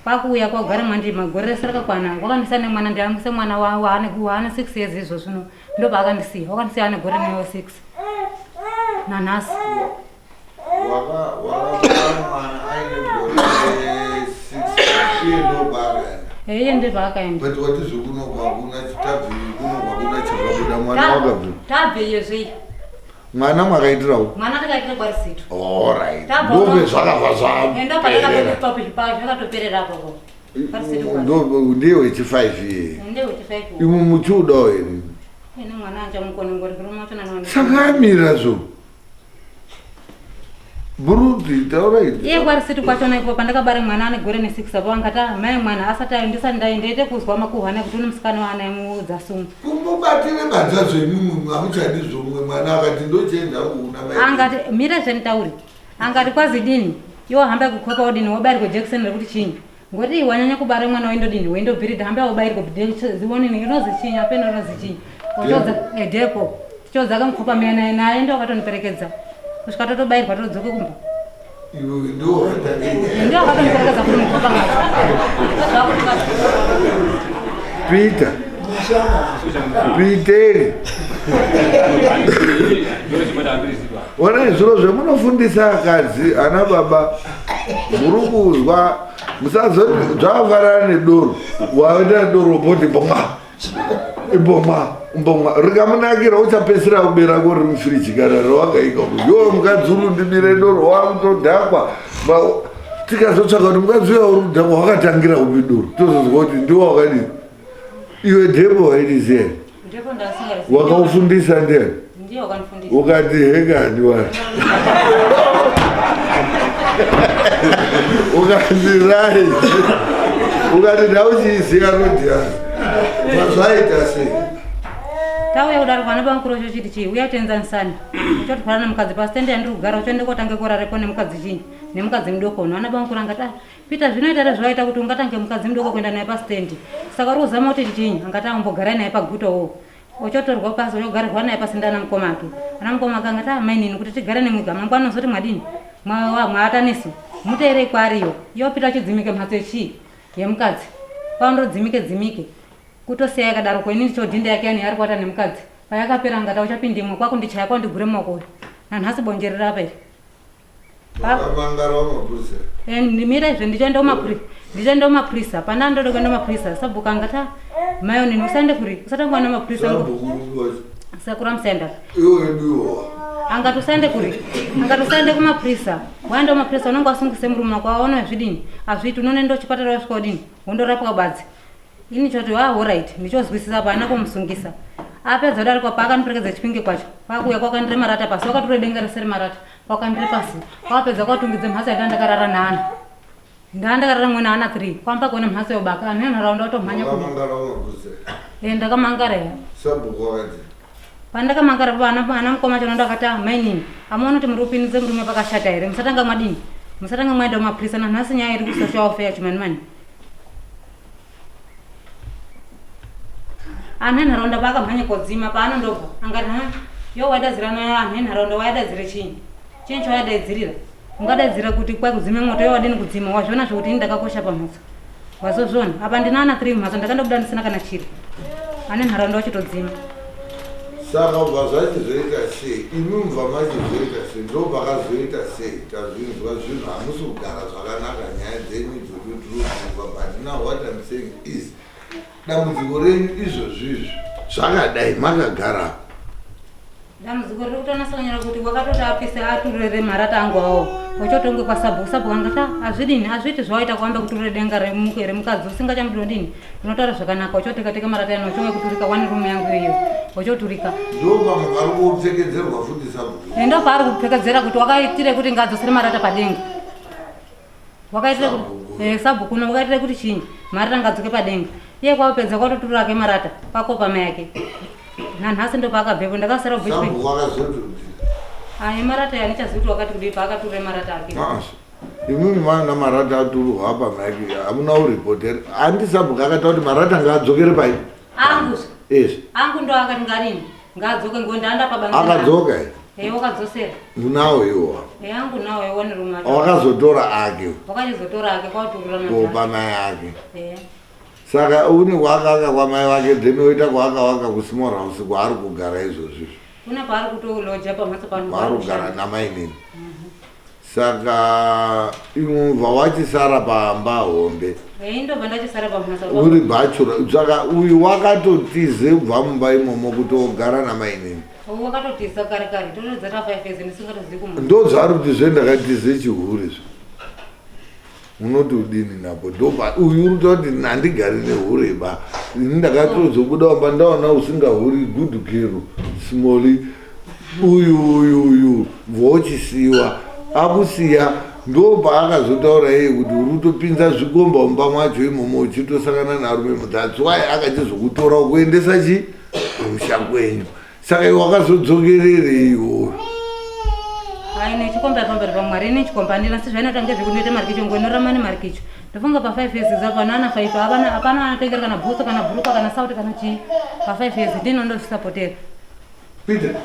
kwakuuya kwagara mwandima gore rese rakakwana wakandisa nemwana ndiyamuse mwana waane 6 years izvo zvino ndo paakandisiya wakandisiya ane gore newo 6 nanhasi iye ndepakaenda tabve zvei mwana mwakaitirawo mwana takaitira kwarisito alright ndobe zvakabva zvakatoperera apapo ndiwe chi5 iye imwe muchiudawo here ine mwana anchamukoni ngori kurimachona saka amira zvo burudi alright iye kwarisito kwachona ipo pandakabare mwana ane gore ne6 apo angati mai mwana asati ndisati ndaendeite kuzwa makuhana kuti une musikana waana emudzasumba kumbobatire badza zvemumwe hamuchadi zvomwe mwana akati ndochenda kuuna mai angati mire zvenitauri angati kwazidini iwo hamba kukhopa udini wobayirwa jekiseni rekuti chinyi ngoti wanyanya kubara mwana waindodini waindobhirida hamba wobayirwa zionini inozi chinyi apeno inozi chinyi ochodza edhepo chodza akamukhopa mena naye ndo akatoniperekedza kusvika totobayirwa todzoke kumba iwe ndo ndio akatoniperekedza kuti mukhopa Peter Peter wana zviro zvemunofundisa akadzi ana baba muri kuzwa musazoti zvakafanana nedoro waita doro poti mbomwa rikamunakira uchapedzisira kubera kuri mufiriji kana rawakaika yo mukadzi urundimire doro wakutodhakwa tikazotsvaka kuti mukadzi uya uri kudhakwa wakatangira upi doro tozozwa kuti ndiwo wakadii iwe dhepo waitiziya wakaufundisa ndiani ukati hekani wa ukati rai ukati ndauchiiziya rodhiani mazvaita sei tauya kudaro vana vamukuru chochiti chii uya toenzanisani uchotwara nemukadzi pasitendi yandiri kugara uchoende kotange korarepo nemukadzi chinyi nemukadzi mudoko uno vana vamukuru angati Peter zvinoita rezvaita kuti ungatange mukadzi mudoko kuenda naye pasitendi saka uri kuzama kuti chinyi angati ambogarai naye pagutowo uchotorwa pasi uchogarirwa naye pasinde ana mukoma ake ana mukoma ake angati mainini kuti tigare nemwiga mangwana nozoti mwadini mwaataniso muteerei kwaariyo iyo Peter achidzimike mhatso yechii yemukadzi kwaundodzimike kutosiya yakadaro kwenini chodhinda yake yani ari kuata nemukadzi payakapera ngata uchapindimwe kwakundichaya kwandigure maoko nanhasi bonjerera apa iri ndimira izvo ndichoenda kumapurisa pana ndoda kuenda kumapurisa Sabuku angata mayonini usaende kuri usatangwa namapurisa sakura musaenda angati usaende kuri angati usaende kumapurisa waenda kumapurisa unenge wasungise murume wako waona zvidini azviiti unoenda uchipatara wasvika udini wondorapwa badzi ini choti alright ndichozwisisa pana kumusungisa apedza darikwa paakaniperekedza Chipinge kwacho kwakuya kwakandire marata pasi wakatore denga rese remarata kwakandire pasi kwapedza kwatungidze mhatso yanga ndakarara naana ndakarara mwe naana 3 kwamba kuone mhatso yobaka ane nharaunda watomhanya ndakamangara pandakamangara ana mukoma chano ndakati mainini amaona kuti muri kupinidze murume pakashata here musatanga mwadini musatanga mwaenda kumapurisa nanhasi nyaya iri kusocial affair chimanimani anhu enharaunda paakamhanya kodzima paanondobva angati yo waidadzirana anhu enharaunda waidadzire chinyi chowaidadzirira ungadadzira kuti kwakudzime moto yo wadini kudzima wazviona zvokuti ini ndakakosha pamhatso wazozviona apa ndina ana 3 mumhatso ndakandobuda ndisina kana chiri ane nharaunda wachitodzima saka ubva zvachizoita sei imi mubva machizoita sei ndopakazoita sei tazvinzwa zvinhu hamusi kugara zvakanaka nyaya dzenyu dzokutiruzva but now what I'm saying is dambudziko renyu izvozvizvi zvakadai makagara dambudziko riri kutonasanyira kuti wakatoti apisa aturere marata angu awo wachotongwe kwaSabuku angati azvidini azviti zvawaita kuamba kuturire denga remukadzi usingachamudodini unotaura zvakanaka wachoteka marata yano uchonge kuturika wani rume yangu iyo wachoturika ndopamukari kupfekedzerwa futi Sabuku ndo paari kupfekedzera kuti wakaitire kuti ngadzosere marata padenga wakaitira kuti Sabuku wakaitira kuti chinyi marata ngadzoke padenga iye kwapedza kwatotura ake marata pakopa mai yake nanhasi ndo paakabvepo ndakasara ai marata yanichazivi wakati kudii paakatura marata ake imimi mana marata aturwa apa maiki amuna uripoteri andi Sabuku akataura kuti marata ngaadzokere pai angu yes angu ndo akati ngarini ngaadzoke ngondaanda pabanga akadzoka wakadzosera unawo iwo yangu nawo iwone rumata wakazotora ake wakachizotora ake kwaturura kopa mai ake saka uni kwakaka kwamai vake then oita kwakawaka kusmall house kwaari kugara izvozvi kuna paari kutoloja pamhatso kwaari kugara namainini saka imubva wachisara pamba hombe ndobva ndachisara pamhatso uri bachura saka uyu wakatotize kubva mumba imomo kuti ogara namainini wakatotisa kare kare tonodzata 5 years ndisingatozivi kumunhu ndozvari kuti zvendakatize chihurizvo unoti udini napo ndoba uyu urikuta kuti nandigari nehureba ini ndakatozobuda wamba ndaona usingahuri gudhukiro smoli uyu vochisiwa akusiya ndopa akazotaura iye kuti uri kutopinza zvikomba mumba mwacho imomo uchitosangana narume mudzatsi waye akachizokutora kuendesa chi kumushango enyu saka wakazodzokerere iwoyo aine chikomba pamberi pamwari ine chikomba ndina sezvainoita ngezvekunoita marikicho ngonoramani marikicho ndafunga pa 5 years zapo nana 5 hapana anatengera kana bhuso kana bhurukwa kana sauti kana chii pa 5 years ndinondozvisapotera Peter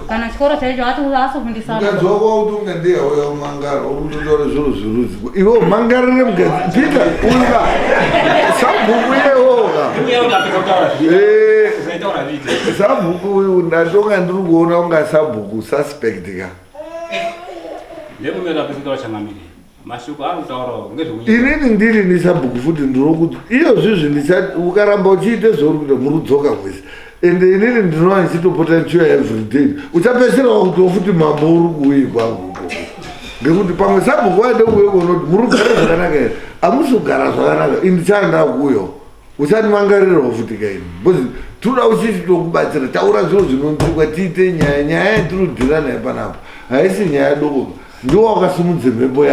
kana chikoro chaicho asofundisa ngadzoko kuti ungandiyauya umangara urikutotaura zviro zvirudzi iwo mangarire mukadzi Peter unga Sabuku yewoga Sabuku uyu ndatonga ndiri kuona unga Sabuku suspectka inini ndiri neSabuku futi ndirokuti iyo zvizvi ukaramba uchiite zvorikuita murudzoka mwese ende inini ndinova ndichitopota ndichiuya everyday uchapedzisira wakuti futi mambo uri kuuyi kwangu ngekuti pamwe Sabuku waide kuuye kunoti muri kugara zvakanaka here hamusi kugara zvakanaka indichaenda kuuyo uchandimangarirawo futi kaini because tinoda uchititokubatsira taura zviro zvinonzwikwa tiite nyaya yatiri kudhira naye panapa haisi nyaya doko ndiwo wakasimudze mhepo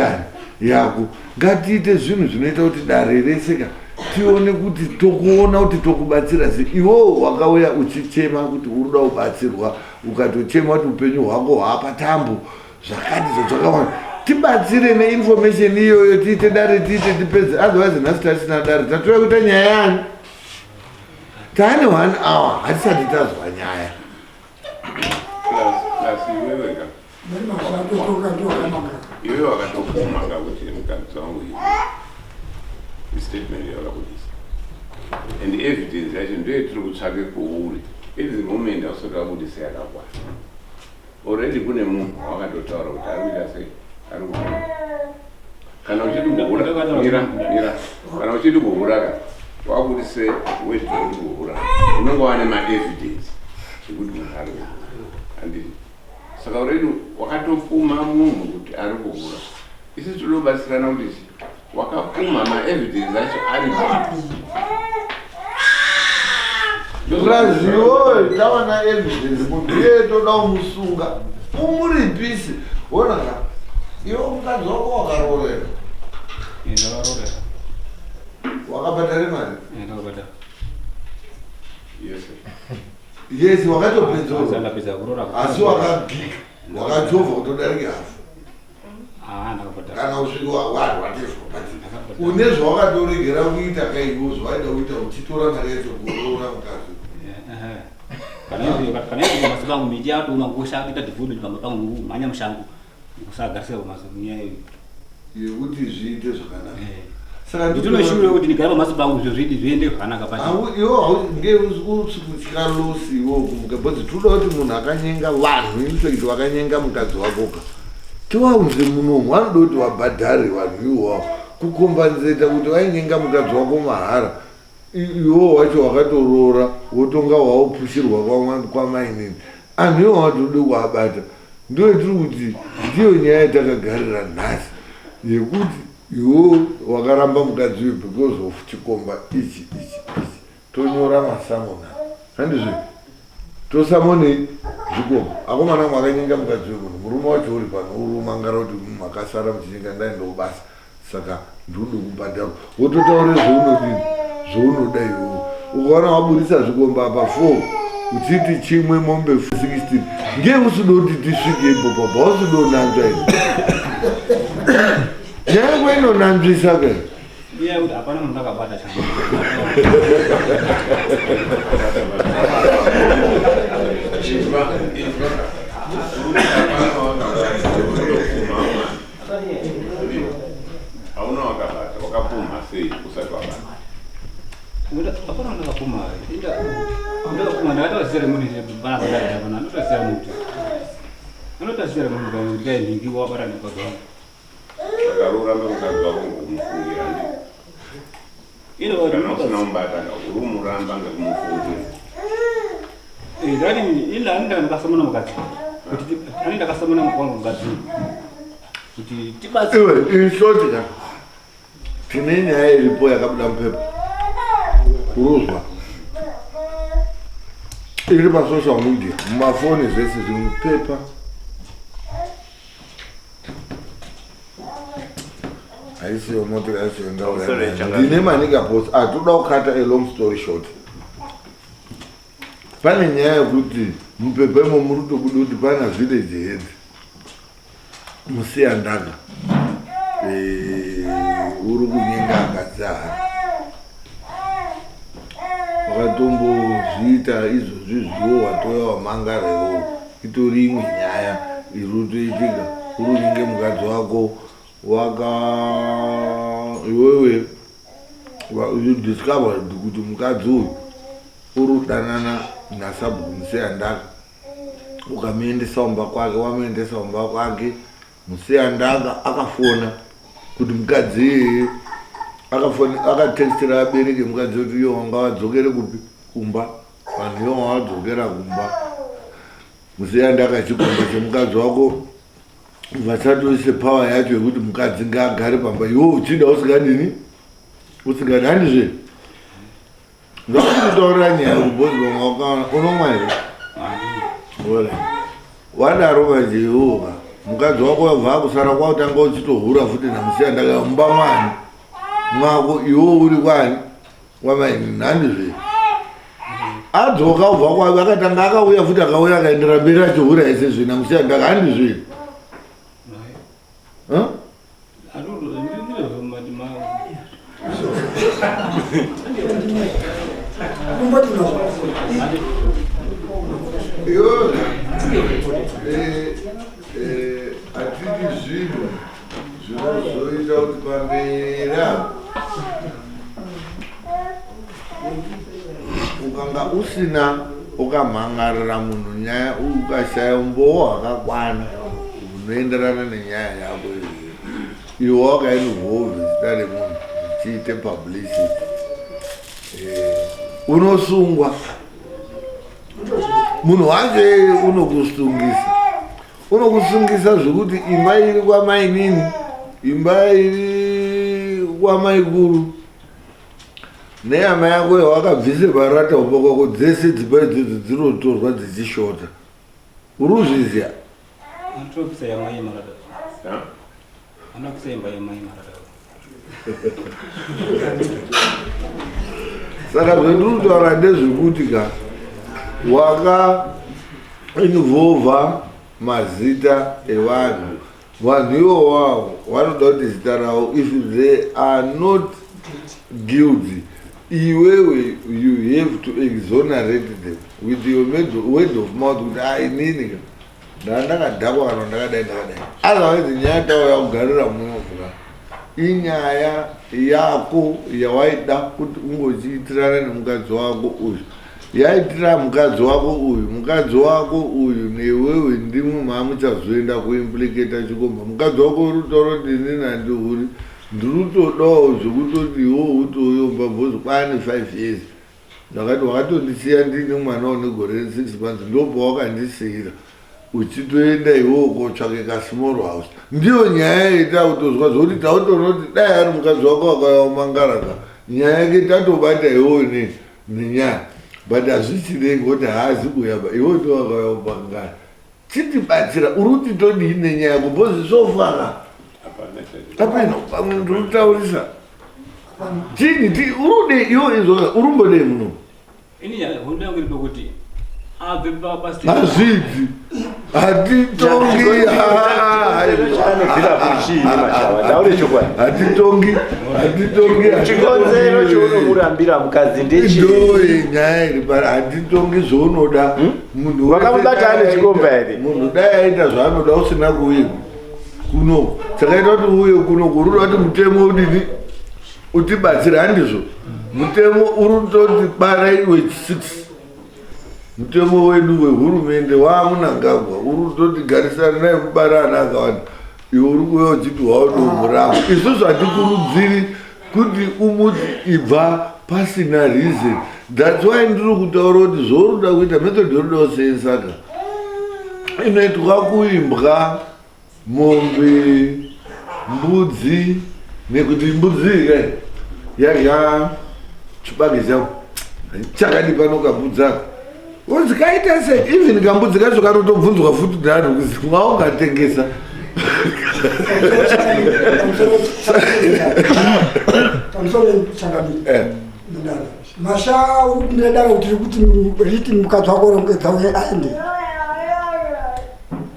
yako ngatiite zvinhu zvinoita kuti dare reseka tione kuti tokuona kuti tokubatsira sei iwowo wakauya uchichema kuti uri kuda kubatsirwa ukatochema kuti upenyu hwako hwapatambo zvakati zvakawanda tibatsire neinformation iyoyo tiite dare tiite tipedze otherwise nhasi tasina dare tatoya kuita nyaya yani taane 1 hour hatisati tazwa nyaya iwe wakatopfuma ngakuti mukadzi wangu istatement yavakudisa and evidence yacho ndoye tiri kutsvake kuuri at the moment ausoti vabudisa yakakwana already kune munhu wakatotaura kuti ari kuita sei ari kuura kana uchiti kuura kana uchiti kuuraka wabudise wedhori kuura unenge wane maevidence ekuti munhu ari kuura andii saka already wakatopfuma munhu kuti ari kuura isi tinobatsirana kuti wakapfuma maevidence acho ari razivo tawana evidence munhu iye toda kumusunga umuripise onaka iwe mukadzi wako wakarorera wakabhadhare mari yes wakatopedzora asi wakagika wakajovha kutodarike hafu kana usviki watizvobati une zvawakatoregera kuita kaiwo zvawaida kuita uchitora mari yacho kuroora mukadzi kana izvo masiku angu miti atoona ngosha kuita development pamba pangu mhanya mushango kusagarisira pamazunyaya yekuti zviite zvakanaka saka nditonoshuva kuti ndigara pamhatso pangu izvo zvidi zviende zvakanaka iwo ngeusikutya losi iwo kumukabozi toda kuti munhu akanyenga vanhu infect wakanyenga mukadzi wakoka tiwaunze munomu vanoda kuti wabhadhare vanhu iwawo kukombanzeta kuti wainyenga mukadzi wako mahara iwo wacho wakatoroora wotonga waupushirwa kwamainini anhu iwo watode kuabata ndo tiri kuti ndiyo nyaya yatakagarira nhasi yekuti iwo wakaramba mukadzi uyu because of chikomba ichi tonyora masamona handizvi tosamone zvikomba akomana mwakanyenga mukadzi uyu munhu murume wacho uri pano urumangara kuti makasara muchinyenga ndaenda kubasa saka ndiri kubhadhara wototaure zvaunodini zvaunoda iwewe ukaona waburisa zvikomba pa 4 uchiti chimwe mombe 16 ngeusido kuti tisvike ipo papa usido nanzva ino nyangwe inonanzvisa ke iya kuti hapana munhu akabata changu hauna wakabata wakapumha sei usati wabata hapana munhu akapumha ndakapumha ndakatozere munhu panapadaapana ndotosiya muti anotosiyara munhu ndikainhingiwa wabata nekazvangu saka rurambe mukadzi wako ngokumufungira kana usina kumbata urumuramba ngekumufungira anenda ndakasamana mukadzi anenda ndakasamana kwangu mukadzi kuti tibatsiwe inhlotika tine nyaya iripo yakabuda mupepa uruzwa iri pasocial media mumafoni zvese zviri mupepa haisiyo moto yaisiyo ndine manika post atoda kukata a long story short pane nyaya yekuti mupepa imo muri kutobuda kuti pana village head musiyandaka uri kunyenga akadzara wakatombozviita izvozvizviwo watoya wamangarewo itori imwe nyaya iri kutoitika uri unyenge mukadzi wako iwewe you discovered kuti mukadzi uyu uri kudanana nasabuku musiyandaka ukamuendesa umba kwake wamuendesa umba kwake musiyandaka akafona kuti mukadzi iyeye akatextira abereke mukadzi kuti iyo wanga wadzokere kupi kumba vanhu iyo wawadzokera kumba musiyandaka achikomba chemukadzi wako vasatoise power yacho yekuti mukadzi ngaagare pamba iwe uchida usingadini usingadanizve ngakutaurira nyaya kubozi vamwe wakaona unomwa here wadaro vajeoka mukadzi wako wabva akusara kwautanga uchitohura futi namusiyandaka mumba mwani mwako iwe uri kwani wamaini nhandizve adzoka ubva kwake akatanga akauya futi akauya akaendera mberi achihura isezve namusiyandaka handizve atiti zvinhu zvinozoita kuti pambera ukanga usina ukamhangarira munhu nyaya ukashaya umbowo hwakakwana unoenderana nenyaya yako iwe wakainvolve zita remunhu chiite publicity unosungwa munhu wacho unokusungisa zvekuti imba iri kwamainini imba iri kwamaikuru nehama yako yawakabvise parata umba kwako dzese dzimba idzodzo dzinotorwa dzichishota uri kuzviziya saka zvendiri kutaura ndezvekuti ka waka involva mazita evanhu vanhu ivovawo vanoda kuti zita ravo if they are not guilty iwewe you have to exonerate them with your word of mouth kuti ainini ndandakadhakwa kana ndakadai otherwise nyaya tawo yakugarira munovuka inyaya yako yawaida kuti ungochiitirana nemukadzi wako uyu yaitira mukadzi wako uyu newewe ndimwe maamuchazoenda kuimplicata chikomba mukadzi wako uri kutaura kuti ini nandihuri ndiri kutodawo zvekutoti iwo utoyomba bhozi kwane 5 years ndakati wakatondisiya ndine mwana unegore 6 months ndobva wakandisiyira uchitoenda iwo kotsvake kasmall house ndiyo nyaya yetautozwa zvokuti tautonoti dai ari mukadzi wako wakayaomangaraka nyaya yake tatobata iwo nenyaya but hazvichirei ngoti haazi kuyaba iwo towakayaomangara chitibatsira uri kuti todii nenyaya yako bhozi sofaka apeno pamwe ndinotaurisa chini ti urude iwo izvo urumbode muno ini hondo yangu ilikuti abve pasi hazvidzi hatitongi chikonzero chaunomurambira mukadzi ndoye nyaya iri pari hatitongi zvaunoda munhu wakamubata ane chikomba here munhu dai aita zvaanoda usina kuuye kunoku takaita kuti uuye kunoku uruda kuti mutemo udini utibatsira handizvo mutemo uri kutoti bara iwe 6 mutemo wedu wehurumende wamunangagwa uri kutoti garisana naye kubara ana akawanda iwe uri kuuya uchiti waunomuramba isusu hatikurudziri kuti umuti ibva pasina reason that's why ndiri kutaura kuti zvouruda kuita method yoruda kuseisaka inoitwa kuimbwa mombe mbudzi nekuti mbudzi yadya chibage changu chakadi pano kabudzaka unzi kaita sei even kambudzi kacho kanotobvunzwa futi neanhu kuzi mwaungatengesa masha ndedara kuti kuti riti mukadzi wako rongedza uye aende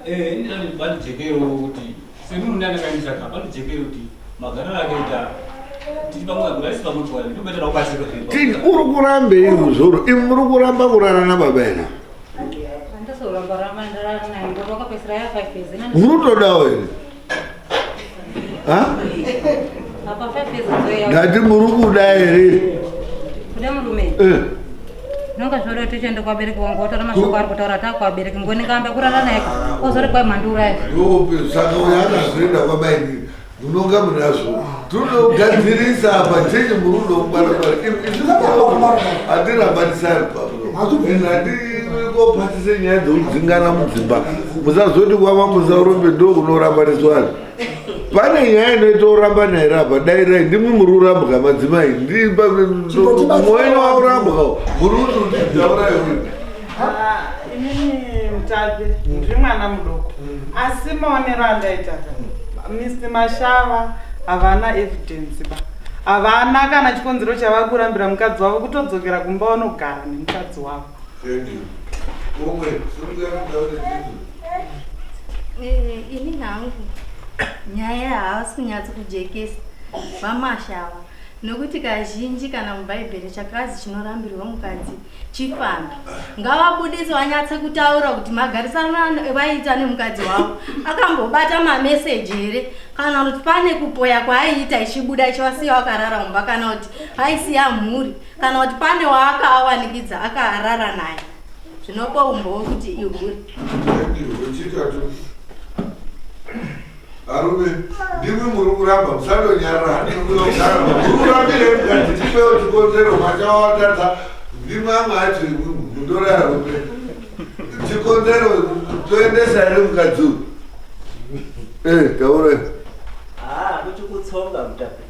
ini bandijekero kuti semunhu ndiani akaendisa ka bandijekero kuti magariro akaita tiri pamwe guraisi pamutwari ndobetera kubatsira tini uri kurambei muzoro imi muri kuramba kurara nababa here murutodawo here ndati muri kuda here nonga zvoro tichende kwabereki wangu watora mashoko ari kutaura takwabereki ngoningambe kurara naye ozori kwai mandura yope saka uyo akazoenda kwabaini unonga munazvo tunogadzirisa apa cheche murudo kubarabara hatirabatisari handikopatise nyaya dzekudzingana mudzimba musazoti kwama musaurombe ndo unorambaniswani pane nyaya inoita uramba naye apa dairai ndimwe muri urambwa madzimai ndimwoyo waurambwa muri utidzaurai inini mutape ndiri mwana mudoko asi maonero andaita Mr. Mashava havana evidence ba havana kana chikonzero chavari kurambira mukadzi wavo kutodzokera kumba vanogara nemukadzi wavo ini hangu nyaya havasi kunyatsa kujekesa vamashava nokuti kazhinji kana mubhaibheri chakazi chinorambirwa mukadzi chifambi ngavabudise vanyatse kutaura kuti magarisano vaita nemukadzi wavo akambobata mameseji here kana kuti pane kupoya kwaaiita ichibuda ichivasiya vakarara mumba kana kuti aisiya mhuri kana kuti pane waakaawanikidza akaarara naye zvinopa umbowo kuti ihuri arume ndimwe muri kuramba musandonyarara mukurambire mukati tipewo chikonzero machawatatsa ndimwe amwe ati mundora arume chikonzero toendesa here mukadzi taura kuti kutsonga mutape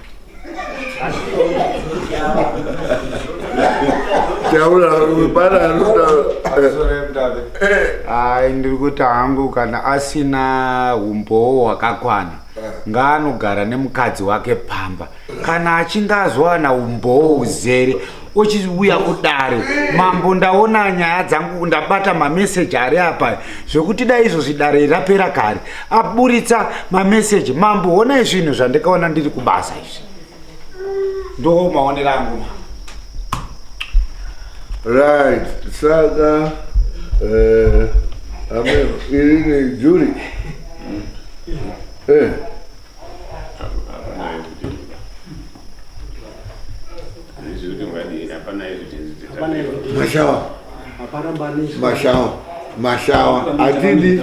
ndiri kuti hangu kana asina umbowo hwakakwana ngaanogara nemukadzi wake pamba kana achingazowana umbowo uzere uchiuya kudare mambo ndaona nyaya dzangu ndabata mameseji ari apa zvekuti dai izvozvi dare rapera kare aburitsa mameseji mambo honai zvinhu zvandikaona ndiri kubasa izvi ndo maonero angu right saka irini juri mashawa atidi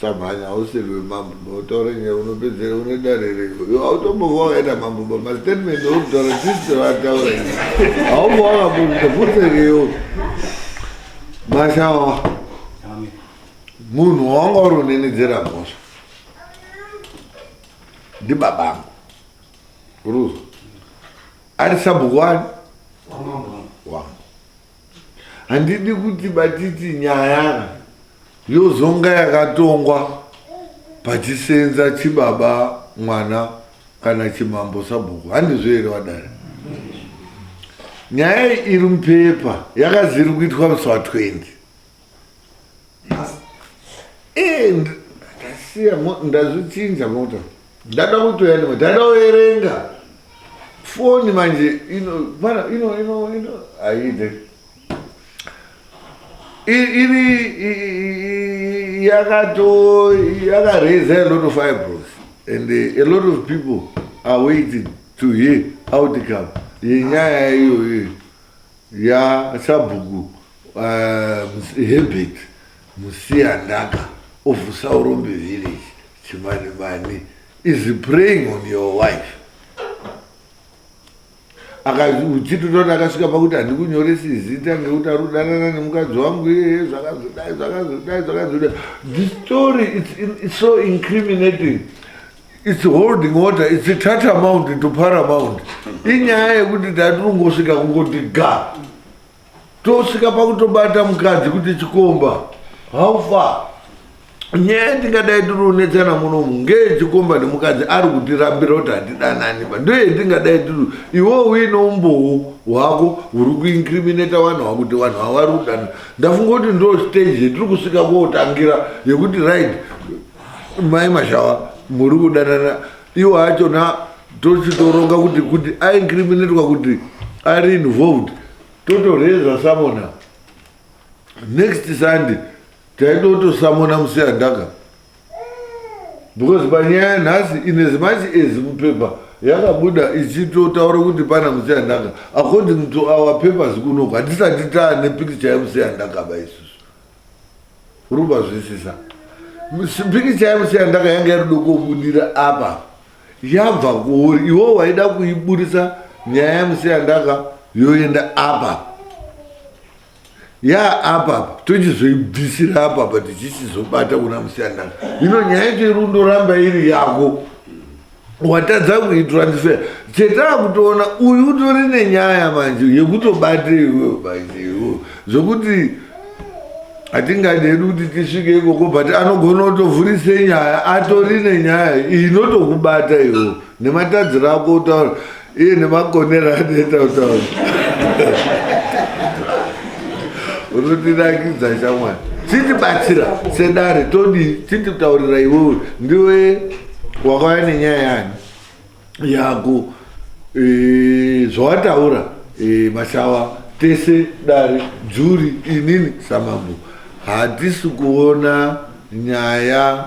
samhanya usirwe mambo notaura nyaya unopedzera unedarereko autombova wakaita mambo mastatement okutaura tisi vataura haumbo wakabudaputsekeyo mashawa munhu wanga uri unenedzera mhosva ndibabangu uruzwa ari Sabuku wangu handidi kuti batiti nyaya yozonga yakatongwa pachisenza chibaba mwana kana chimambo Sabuku. Handizvo here wadare? Nyaya iri mupepa yakaziri kuitwa musi wa20. Ndasiya ndazvichinja mota. Ndada kutoya ndada kuerenga. Foni manje aide. Raise a lot of eyebrows, and a lot of people are waiting to hear outcome. Ya Sabuku Hebit Musiandaka of Saurombe village, Chimani is praying on your wife. Uchitotona akasvika pakuti handikunyoresi zita ngekuti arudanana nemukadzi wangu zvakazodai. The story it's so incriminating. It's holding water. It's a tantamount to paramount. Inyaya yekuti tatirungosvika kungoti ga tosvika pakutobata mukadzi kuti chikomba. How far? Nyaya ndingadai tironetsana munomu ngeyechikomba nemukadzi ari kutirambira kuti hatidanani pa ndo yendingadai tiri iwo uine umbowo hwako huri kuincriminata vanhu vakuti vanhu havari kudana. Ndafunga kuti ndo stage yetiri kusvika kotangira yekuti right mai Mashawa muri kudanana iwo achona tochitoronga kuti aincriminatwa kuti ari involved totoreza samona next Sunday taidotosamona Musiandaka because panyaya nhasi in as much as mupepa yakabuda ichitotaura kuti pana Musiandaka according to our papers kunoko hatisati taane picture yeMusiandaka baisusu ruba zvisisa picture yeMusiandaka yanga iri dokobudira apa yabva kuuri iwo waida kuibudisa nyaya yeMusiandaka yoenda apa apa tochizoibvisira apa tichichizobata kuna Musiandaka. Nyaya yacho irundoramba iri yako watadza kuitransfer. Chetakutoona uyu utori nenyaya manje yekutobate iwewe manje iwewe zvokuti hatingadedu kuti tisvike ikoko but anogona kutovhurise nyaya atori nenyaya inotokubata iwewe nematadziro ako utaura iye nemakonero anoita utaura unotirakidza shamwari chitibatsira sedare todi chititaurira iwewe ndiwe wakauya nenyaya yani yako zvawataura Mashawa tese dare juri inini samambo hatisi kuona nyaya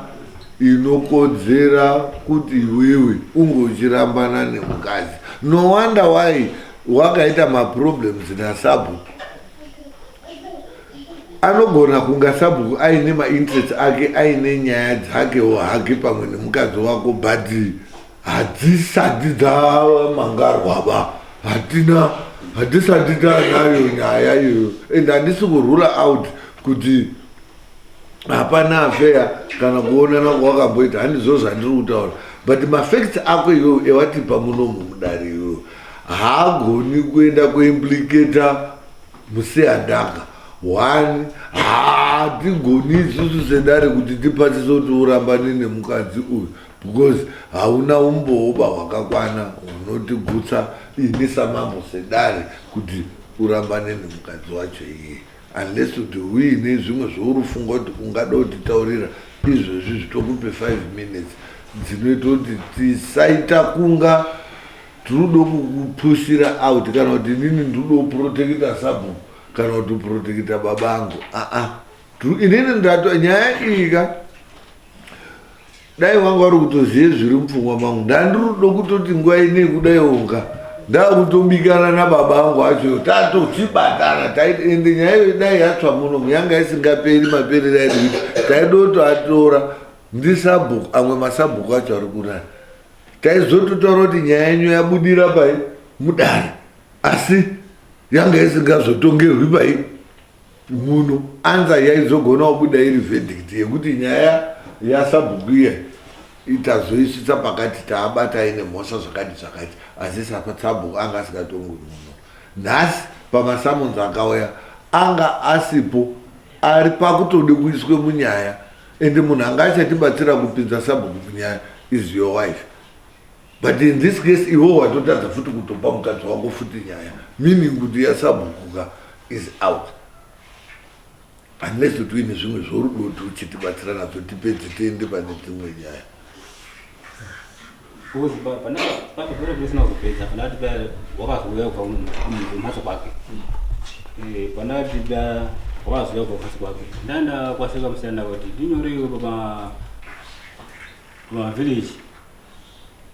inokodzera kuti iwewe ungochirambana nemukadzi. No wonder why wakaita maproblems naSabuku. Anogona kunga Sabuku aine mainterest ake aine nyaya dzakewo hake pamwe nemukadzi wako but hadzisati dzamangarwa hatisati tanayo nyaya iyoyo and handisi kurula out kuti hapana affair kana kuonana kwawakamboita handizvo zvandiri kutaura but mafacts ako iyoyo ewatipa munomu mudare iyoyo haagoni kuenda kuimplicata Musiandaka. One, hatigoni isusu sedare kuti tipatise kuti urambane nemukadzi uyu because hauna umboba hwakakwana hunotigutsa ini samambo sedare kuti urambane nemukadzi wacho iye unless kuti uine zvimwe zvaurufunga kuti ungada kutitaurira izvozvi zvitokupe 5 minutes dzinoita kuti tisaita kunga tirudo kukupushira out kana kuti inini ndirudo kuprotecta Sabuku kana kuti protecta babangu. Inini ndato nyaya ika dai wanga vari kutoziye zviri mupfungwa mangu ndandirudo kutoti nguva inei kudai unga ndakutobikana nababangu acho tatochibatana ende nyaya iyo dai yatsva munomu yanga isingaperi maperero aidi kuti taidotoatora ndiSabuku amwe maSabuku acho ari kurara taizototaura kuti nyaya yenyu yabudira pai mudare asi yanga isingazotongerwi pai muno anza yaizogona kubuda iri verdict yekuti nyaya yaSabuku iya itazoisvitsa pakati taabata aine mhosva zvakati asi Sabuku anga asingatongwi muno. Nhasi pamasamonzi akauya anga asipo ari pakutode kuiswe munyaya ende munhu anga achatibatsira kupinza Sabuku munyaya is your wife. But in this case iwo watotadza futi kutopa mukadzi wako futi nyaya, meaning kuti yaSabuku is out. Unless tuine zvimwe zvorudo tichitibatsira nazvo tipedze tiende pane dzimwe nyaya. Wazi yoko kasi kwake ndanda kwaseka msenda kuti ndinyoreyo pa village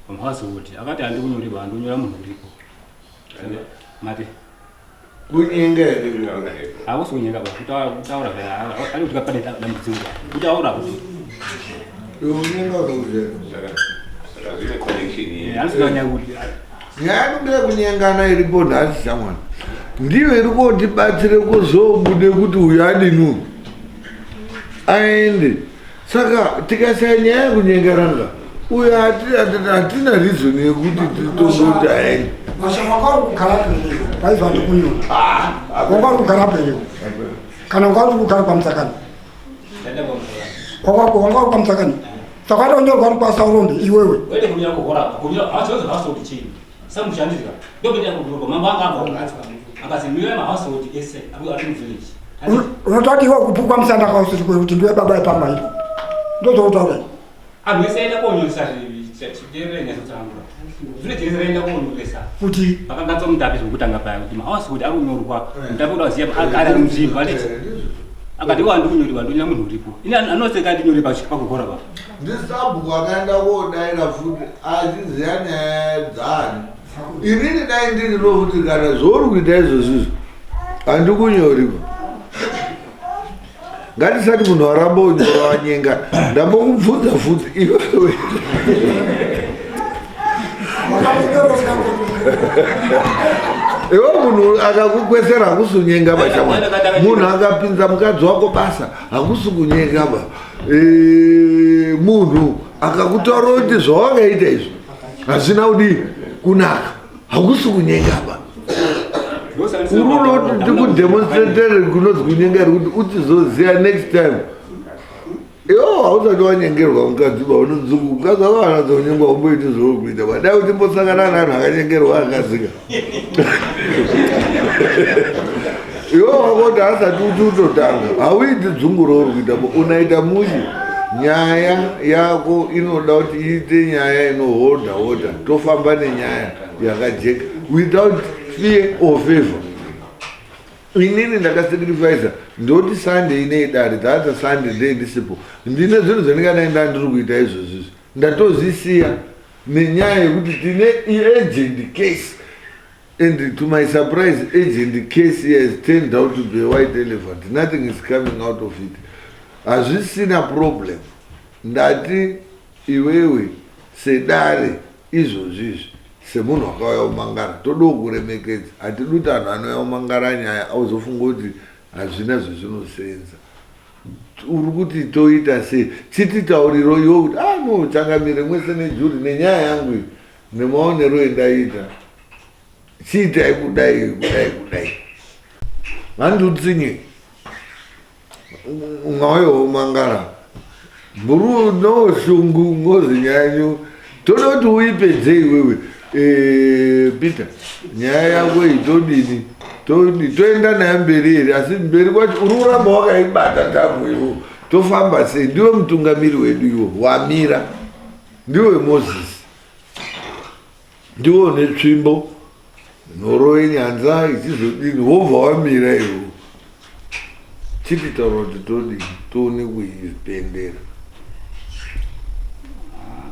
pamhaso kuti akati andikunyori bantu nyora munhu uripo mate kunyenga akusunyeka ba kutaura vya ali kuti kapade dambudziko kutaura kuti kunyenga unoje saka zvine connection anzanya kuti nyaya kunyengana iripo nhasi shamwana ndiyo iri kotibatsire kuzobude kuti uyu adinu aende. Saka tikasaya nyaya yekunyengeranga uyu hatina reason yekuti titongoti aende. Mashamwakari kugara peyo vaizva ndikunyura wakari kugara peyo kana wakari kugara pamusakani wangari pamusakani saka ndonyorwa kwa Saurombe iwewe wede kunyira kugora kunyira achozo haso kuti samushandizika ndopenda kugora mambanga anga akazimirira mahousehold ese ari mu village unotati iwe kupukwa musanda kausi kuti ndiwe baba epamba ito ndozoutaura amwesaenda konyolesa chiterere nyasotangura zvine tireserenda konyolesa kuti pakangatsa mutapi zvokutanga paya kuti mahousehold ari kunyorwa mutapi udaziya ari muzvimba leti akati wandikunyoriwa ndonya munhu uripo ini anoseka ndinyori pakugora pa ndiSabuku akaenda kodaira futi achiziya nyaya dzani. Inini dai ndiri rokuti kana zvouri kuita izvozvizvo handikunyoriwa. Ngatisati munhu aramba unyora wanyenga ndambokubvunza futi iwewe iwe munhu akakukwesera hakusi kunyenga bashamwana. Munhu akapinza mukadzi wako basa hakusi kunyenga ba. Munhu akakutaura kuti zvawakaita izvo hazvina kudii kunaka hakusi kunyenga ba. Urunoti ndikudemonstratere kunonzi kunyenga kuti uchizoziya next time iwo hausati wanyengerwa mukadzi ba unonzuku mukadzi wako anadzonyengwa umboiti zvouri kuita ba dai kuti mbosangana neanhu akanyengerwa akazika iwo wakoti asati uti utotanga hauiti dzungu rouri kuita ba unaita mushi. Nyaya yako inoda kuti iite nyaya inohodha tofamba nenyaya yakajeka without fear or favor. Inini ndakasacrifice ndoti Sunday ine idari dzata Sunday day ndisipo ndine zvinhu zvandingadaenda ndiri kuita izvozvizvo ndatozisiya nenyaya yekuti tine agent case and to my surprise agent case has turned out to be a white elephant. Nothing is coming out of it. Hazvisina problem. Ndati iwewe sedare izvozvizvi semunhu wakauya umangara todo kuremekedza hatiduti anhu anouya umangara nyaya auzofunga kuti hazvina zvezvinosenza uri kuti toita sei chititauriro iwo kuti no changamire mwese nejuri nenyaya yangu iyi nemaonero endaita chiitai kudai handutsinye mwauya umangara mburu noshungu ngozinyanyu toda kuti uipedzei wewe Peter nyaya yako itodini toenda nayo mberi here asi mberi kwacho uri kuramba wakaibata tamu iwo tofamba sei ndiwe mutungamiri wedu iwo wamira ndiwe Moses ndiwe une tsvimbo nhoro yenyanza ichizodini wobva wamira iwo chititaura kuti todini toone kuipendera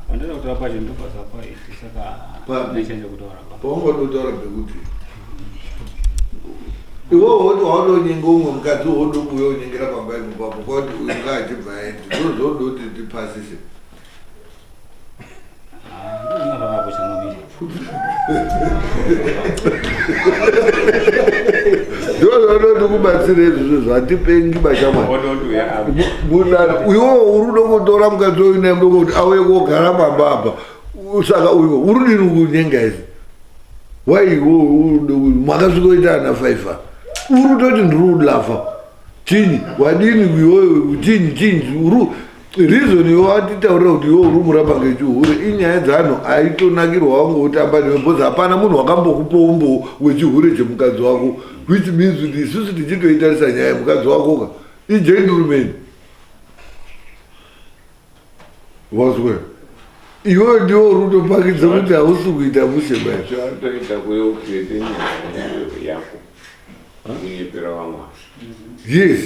pandada kutora pacho ndobvasa paiti saka nechanje kutaura paungodotaura pekuti iwo woti waudonyenga umwe mukadzi wodobuya unyengera pambai mupapo kwati uyu ngaachibva aendi zvozoda kuti tipasise ndozvanoti kubatsira izvozvo zvatipengi bashamwana iwo uri unokotora mukadzi oinaye mudoko kuti auye kogara mamba apa saka uyo uri dini kunyenga izi waiwo makasvikoita ana 5 uri utoti ndiri kulafa chini wadini iwoyo chini uri reason iwatitaurira kuti iwo uri muramba ngechihure inyaya dzano aitonakirwa wangu utamba newe bcause hapana munhu wakambokupa umbo wechihure chemukadzi wako, which means kuti isusu tichitoitarisa nyaya yemukadzi wakoka igentleman wazwe iwe ndiwo rutopakidza kuti hausi kuita mushe atoita kuyokete nyaya yako kunyepera vamwe. Yes,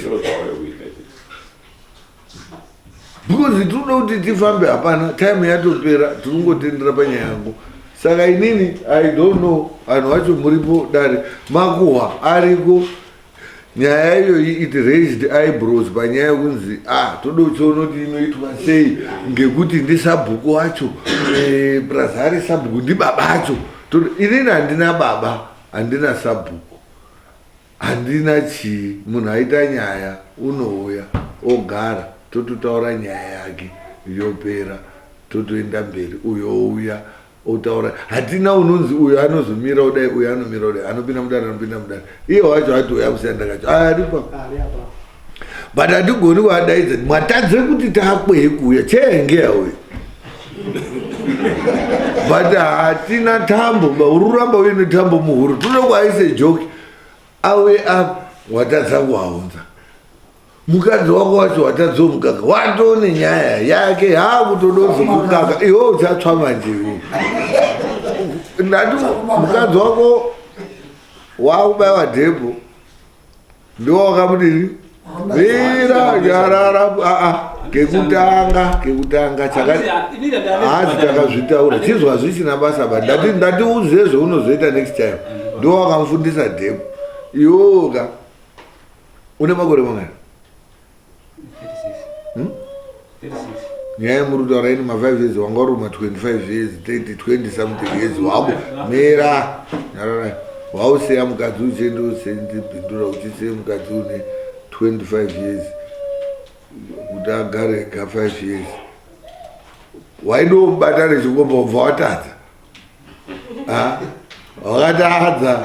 because tinoda kuti tifambe hapana time yatopera tinongotendera panyaya yangu. Saka inini I don't know anhu vacho muripo dare makuhwa ariko nyaya iyoyi it raised eyebrows panyaya yekunzi toda kuchiona kuti inoitwa sei ngekuti ndiSabuku wacho plus ari Sabuku ndibaba acho. Inini handina baba, handina Sabuku, handina chii. Munhu aita nyaya unouya ogara tototaura nyaya yake yopera totoenda mberi. Uyo ouya otaura, hatina unonzi uyo anozomira kudai uyo anomira kudai, anopinda mudare anopinda mudare. Iye wacho atouya kusiyana kacho aripa but hatigoni kuadaidza mwatadze kuti takwehe kuuya chenge auya but hatina tambo ururamba uye netambo muhuro toda kuaise joke auye apa watadza kuaunza mukadzi wako wacho watadza mukaka watone nyaya yake hakutodozo mukaka iwo uchatsva manjevi ndati mukadzi wako wakubayiwa dhebho ndiwo wakamudini mira nyarara kekutanga hazi takazvitaura chizwa zvisina basa ba ndatiuze zveunozoita next time ndo wakamufundisa dhebho iwoka une makore mangani nyaya muri kutaura ini ma5 years wanga uri ma25 years 20 something years wako mira nyarara wauseya mukadzi uchende usendibhindura uchiseye mukadzi une 25 years kuti agare ga 5 years waidomubata nechikomba ubva watadza wakatadza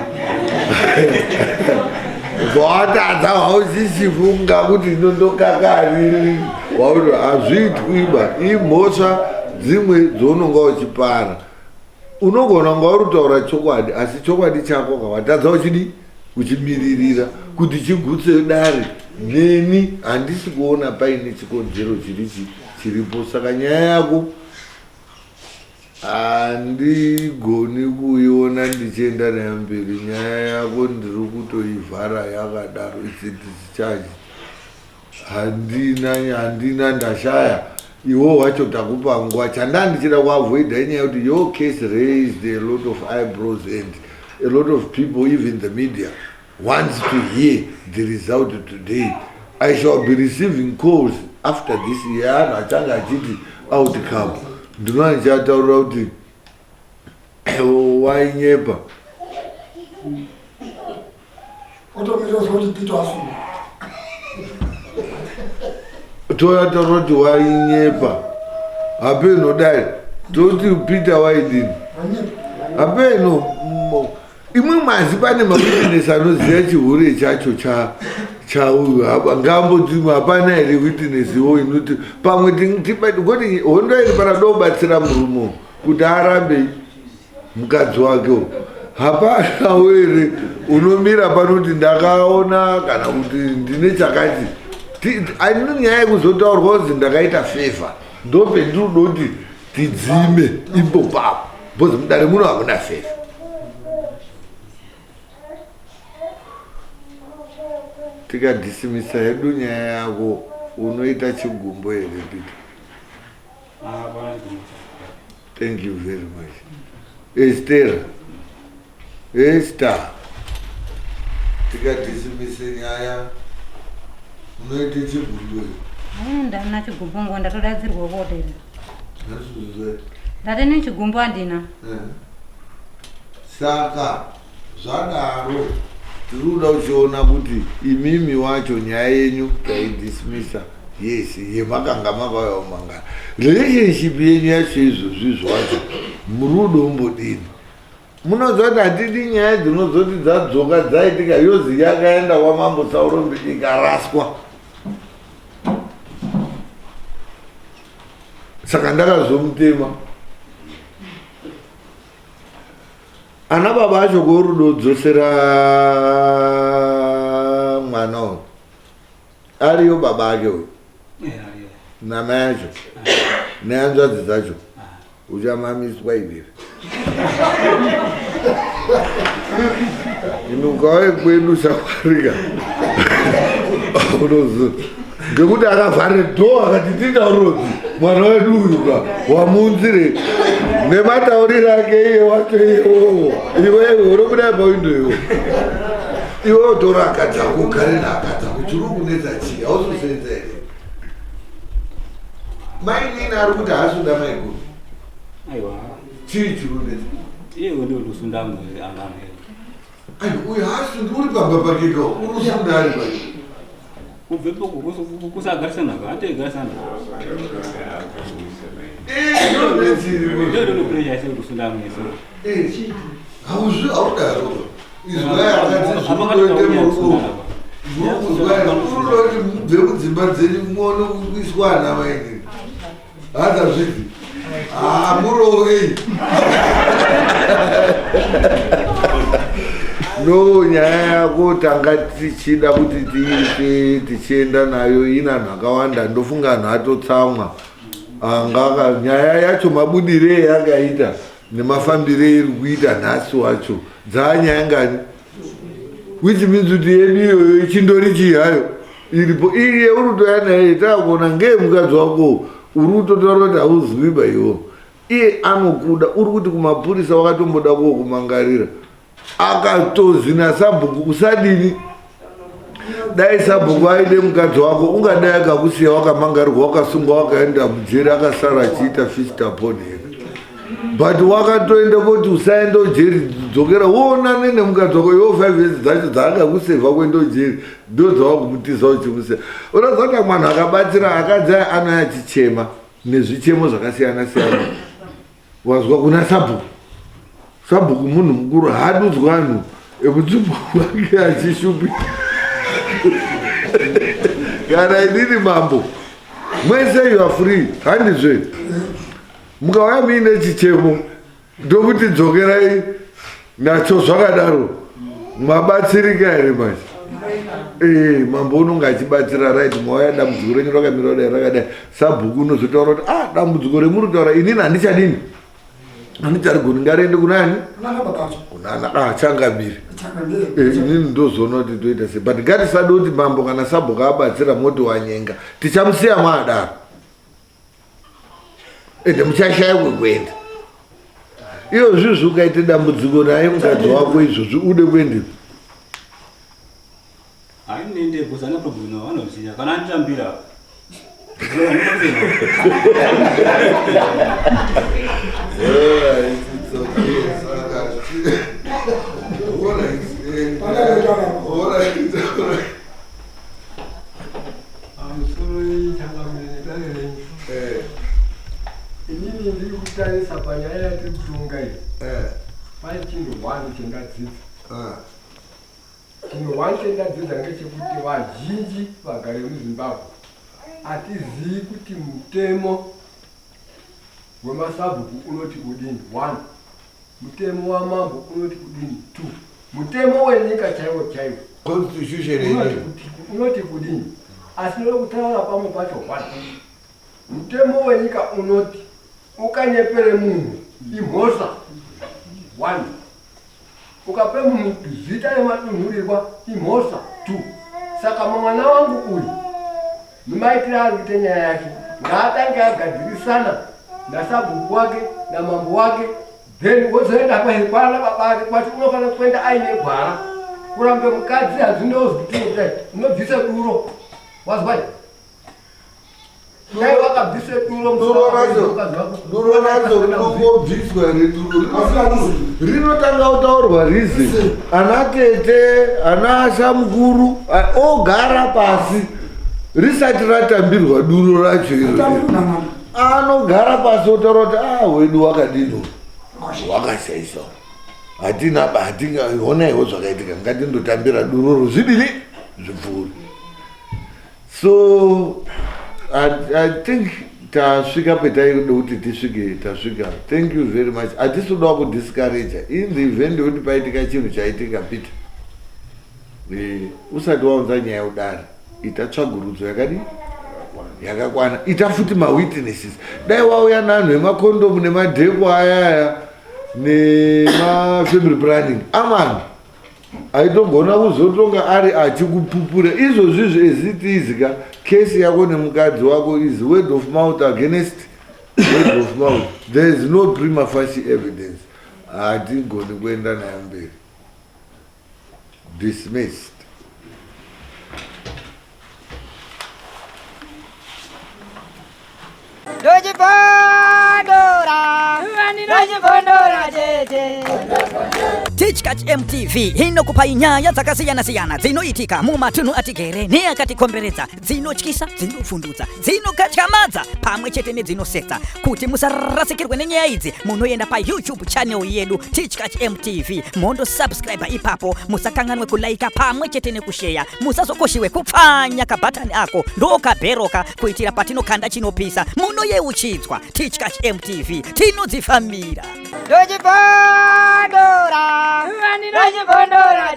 ubva watadza wauchichifunga kuti inondokakari wauti hazviitwiba imhosva dzimwe dzounonga uchipara. Unogona kunga uri kutaura chokwadi asi chokwadi chako kawatadza uchidi uchimiririra kuti chigutse dare neni handisi kuona paine chikonzero chiripo. Saka nyaya yako handigoni kuiona ndichienda nayo mberi. Nyaya yako ndiri kutoivhara yakadaro isidischarge. Handina ndashaya iwo wacho takupa nguva chandandichida kuavoida inyaya kuti your case raised a lot of eyebrows and a lot of people even the media wants to hear the result today. I shall be receiving calls after this year anhu achanga achiti outcome ndinoa ndichataurira kuti wainyepa toyataura kuti wainyepa hapeno dai toti Peter waidini hapeno imwe mazi pane mawitness anoziva chihure chacho chauyu ngambodimwe hapana here witness iwo inoti pamwe goti hondo iri paradobatsira murume kuti arambe mukadzi wake hapana here unomira panoti ndakaona kana kuti ndine chakati handina nyaya yekuzotaurwa kuti ndakaita favor ndope ndinoda kuti tidzime imbo papo bcause mudare muno hamuna favor. Tikadhisimisa hedu nyaya yako unoita chigumbo here Peter? Thank you very much. Esther tikadhisimise nyaya unoite chigumbo here? Ndana chigumbo ngo ndatodadzirwa kodera. Nazvuzwe Ndate nechigumbo handina. Saka zvadaro tiruda kuchiona kuti imimi wacho nyaya yenyu taidhisimisa yes yemakanga makauya kumangana. Relationship yenyu yacho izvozvi zvacho murudo umbodini? Munoziva kuti hatidi nyaya dzinozoti dzadzoka dzaitika yozi yakaenda kwamambo Saurombe ikaraswa. saka ndakazomutema. Ana baba acho korudodzosera mwana uyu ariyo baba ake uyu namai acho nehanzvadzi dzacho uchamamiswa iviri. Inukauye kwedu sakwarika unoziva ngekuti akavhare dho akati tindaurodi mwana wedu uyu wamunzire nematauriro ake iye wacho iyewowo iwewe urikudai pawindo iwe utora akadzako ugarira akadzako chiri kunetsa chii hauzosenza here mainini ari kuti haasuda maikuru chii chiri kunetsa iye ndolusunda amwe uyu haasundi uri pamba pakeka urusunda ari pake kubve kusagarisana ate garisana haudaro izvayakatiuroti mubve mudzimba dzenyu muone kuiswa ana vainini hadza zvizi murovei no nyaya yako tanga tichida kuti tiite tichienda nayo ina nhakawanda ndofunga nhatotsamwa angaka nyaya yacho mabudirei yakaita nemafambirei iri kuita nhasi wacho dzaanyaya ngani which means kuti yedu iyoyo ichindori chihayo iripo iye uri kutoya naye takuona ngee mukadzi wako uri kutotaura kuti hauzwiba iwo iye anokuda uri kuti kumapurisa wakatomboda kuwo kumangarira akatozi naSabuku usadini dai Sabuku aide mukadzi wako ungadai akakusiya wakamangarirwa wakasungwa wakaenda mujeri akasara achiita fistaponi but wakatoenda kuti usaenda ujeri dzokera woonane nemukadzi wako iwo 5 years dzacho dzaakakusevha kuenda ujeri ndo dzawakumutisa uchimusiya unoziva kuti mwanhu akabatsira akadzi anoya achichema nezvichemo zvakasiyana siyana wazwa kuna Sabuku munhu mukuru hadudzwa anhu ekuti wake achishupi kana inini mambo mwese you are free handizve mukauya muine chichemo ndokuti dzokerai nacho zvakadaro mabatsirika here manje mambo unonga achibatsira right mauya dambudziko renyu rakamira kudai rakadai Sabuku unozotaura kuti dambudziko remuri kutaura inini handichadini handichari ngariende kunani kunana changamiri inini ndozoona kuti toita sei but ngatisada kuti mambo kana Sabuku abatsira moti wanyenga tichamusiya mwadaro ende muchashaya kwekuenda iyozvizvi ukaite dambudziko naye mukadzi wako izvozvi ude kuende hainende kusana problem vanoziya kana anditambira inini ndiri kutarisa panyaya yatiri kutonga iyi pane chinhu 1 chendadzidza chinhu 1 chendadzidza ngechekuti vazhinji vagare muZimbabwe hatizivi kuti mutemo wemaSabuku unoti kudini 1 mutemo wamambo unoti kudini 2 mutemo wenyika chaiwo chaiwo constitution unoti kudini asi nokutaura pamwe pacho 1 mutemo wenyika unoti ukanyepere munhu imhosva 1 ukape munhu zita remadunhurirwa imhosva 2 saka mwana wangu uyu mumaitira ari kuite nyaya yake ngaatange agadzirisana naSabuku wake namambo wake then wozoenda kwana baba ake kwati unofanira kuenda aine gwara kurambe mukadzi hazvindozwi kuti unobvise duro wazwai dai wakabvise duro racho rinongobviswa rinotanga kutaurwa rizi ana tete ana asha mukuru ogara pasi risati ratambirwa duro racho iro anogara pasi otaura kuti wedu wakadino wakashaisa hatingaonaiwo zvakaitika ngatindotambira duroro zvidini zvipfuuri so I think tasvika petaida kuti tisvike tasvika. Thank you very much. Hatisuda kudiscourage in the event yekuti paitika chinhu chaitika Peter. Usati waunza nyaya udare ita tsvagurudzo yakadi yakakwana ita futi mawitnesses dai wauya nanhu emakondomu nemadhepo ayaya nemafamily planning amani aitogona kuzotonga ari achikupupura izvozvizvo ezitizika kesi yako nemukadzi wako is word of mouth against word of mouth. There is no prima facie evidence. Hatigoni kuenda nayo mberi. Dismissed. Teachcat MTV inokupa inyaya dzakasiyana-siyana dzinoitika mumatunhu atigere neakatikomberedza, dzinotyisa, dzinofundutsa, dzinokatyamadza pamwe chete nedzinosetsa. Kuti musarasikirwe nenyaya idzi, munoenda paYouTube channel yedu Teachcat MTV, mondo subscribe ipapo, musakanganwe kulaika pamwe chete nekushare, musazokoshiwe kupfanya kabhatani ako ndokabheroka kuitira patinokanda chinopisa munoyeuchidzwa. Teachcat MTV tinodzifamira. Dojibondora, Dojibondora,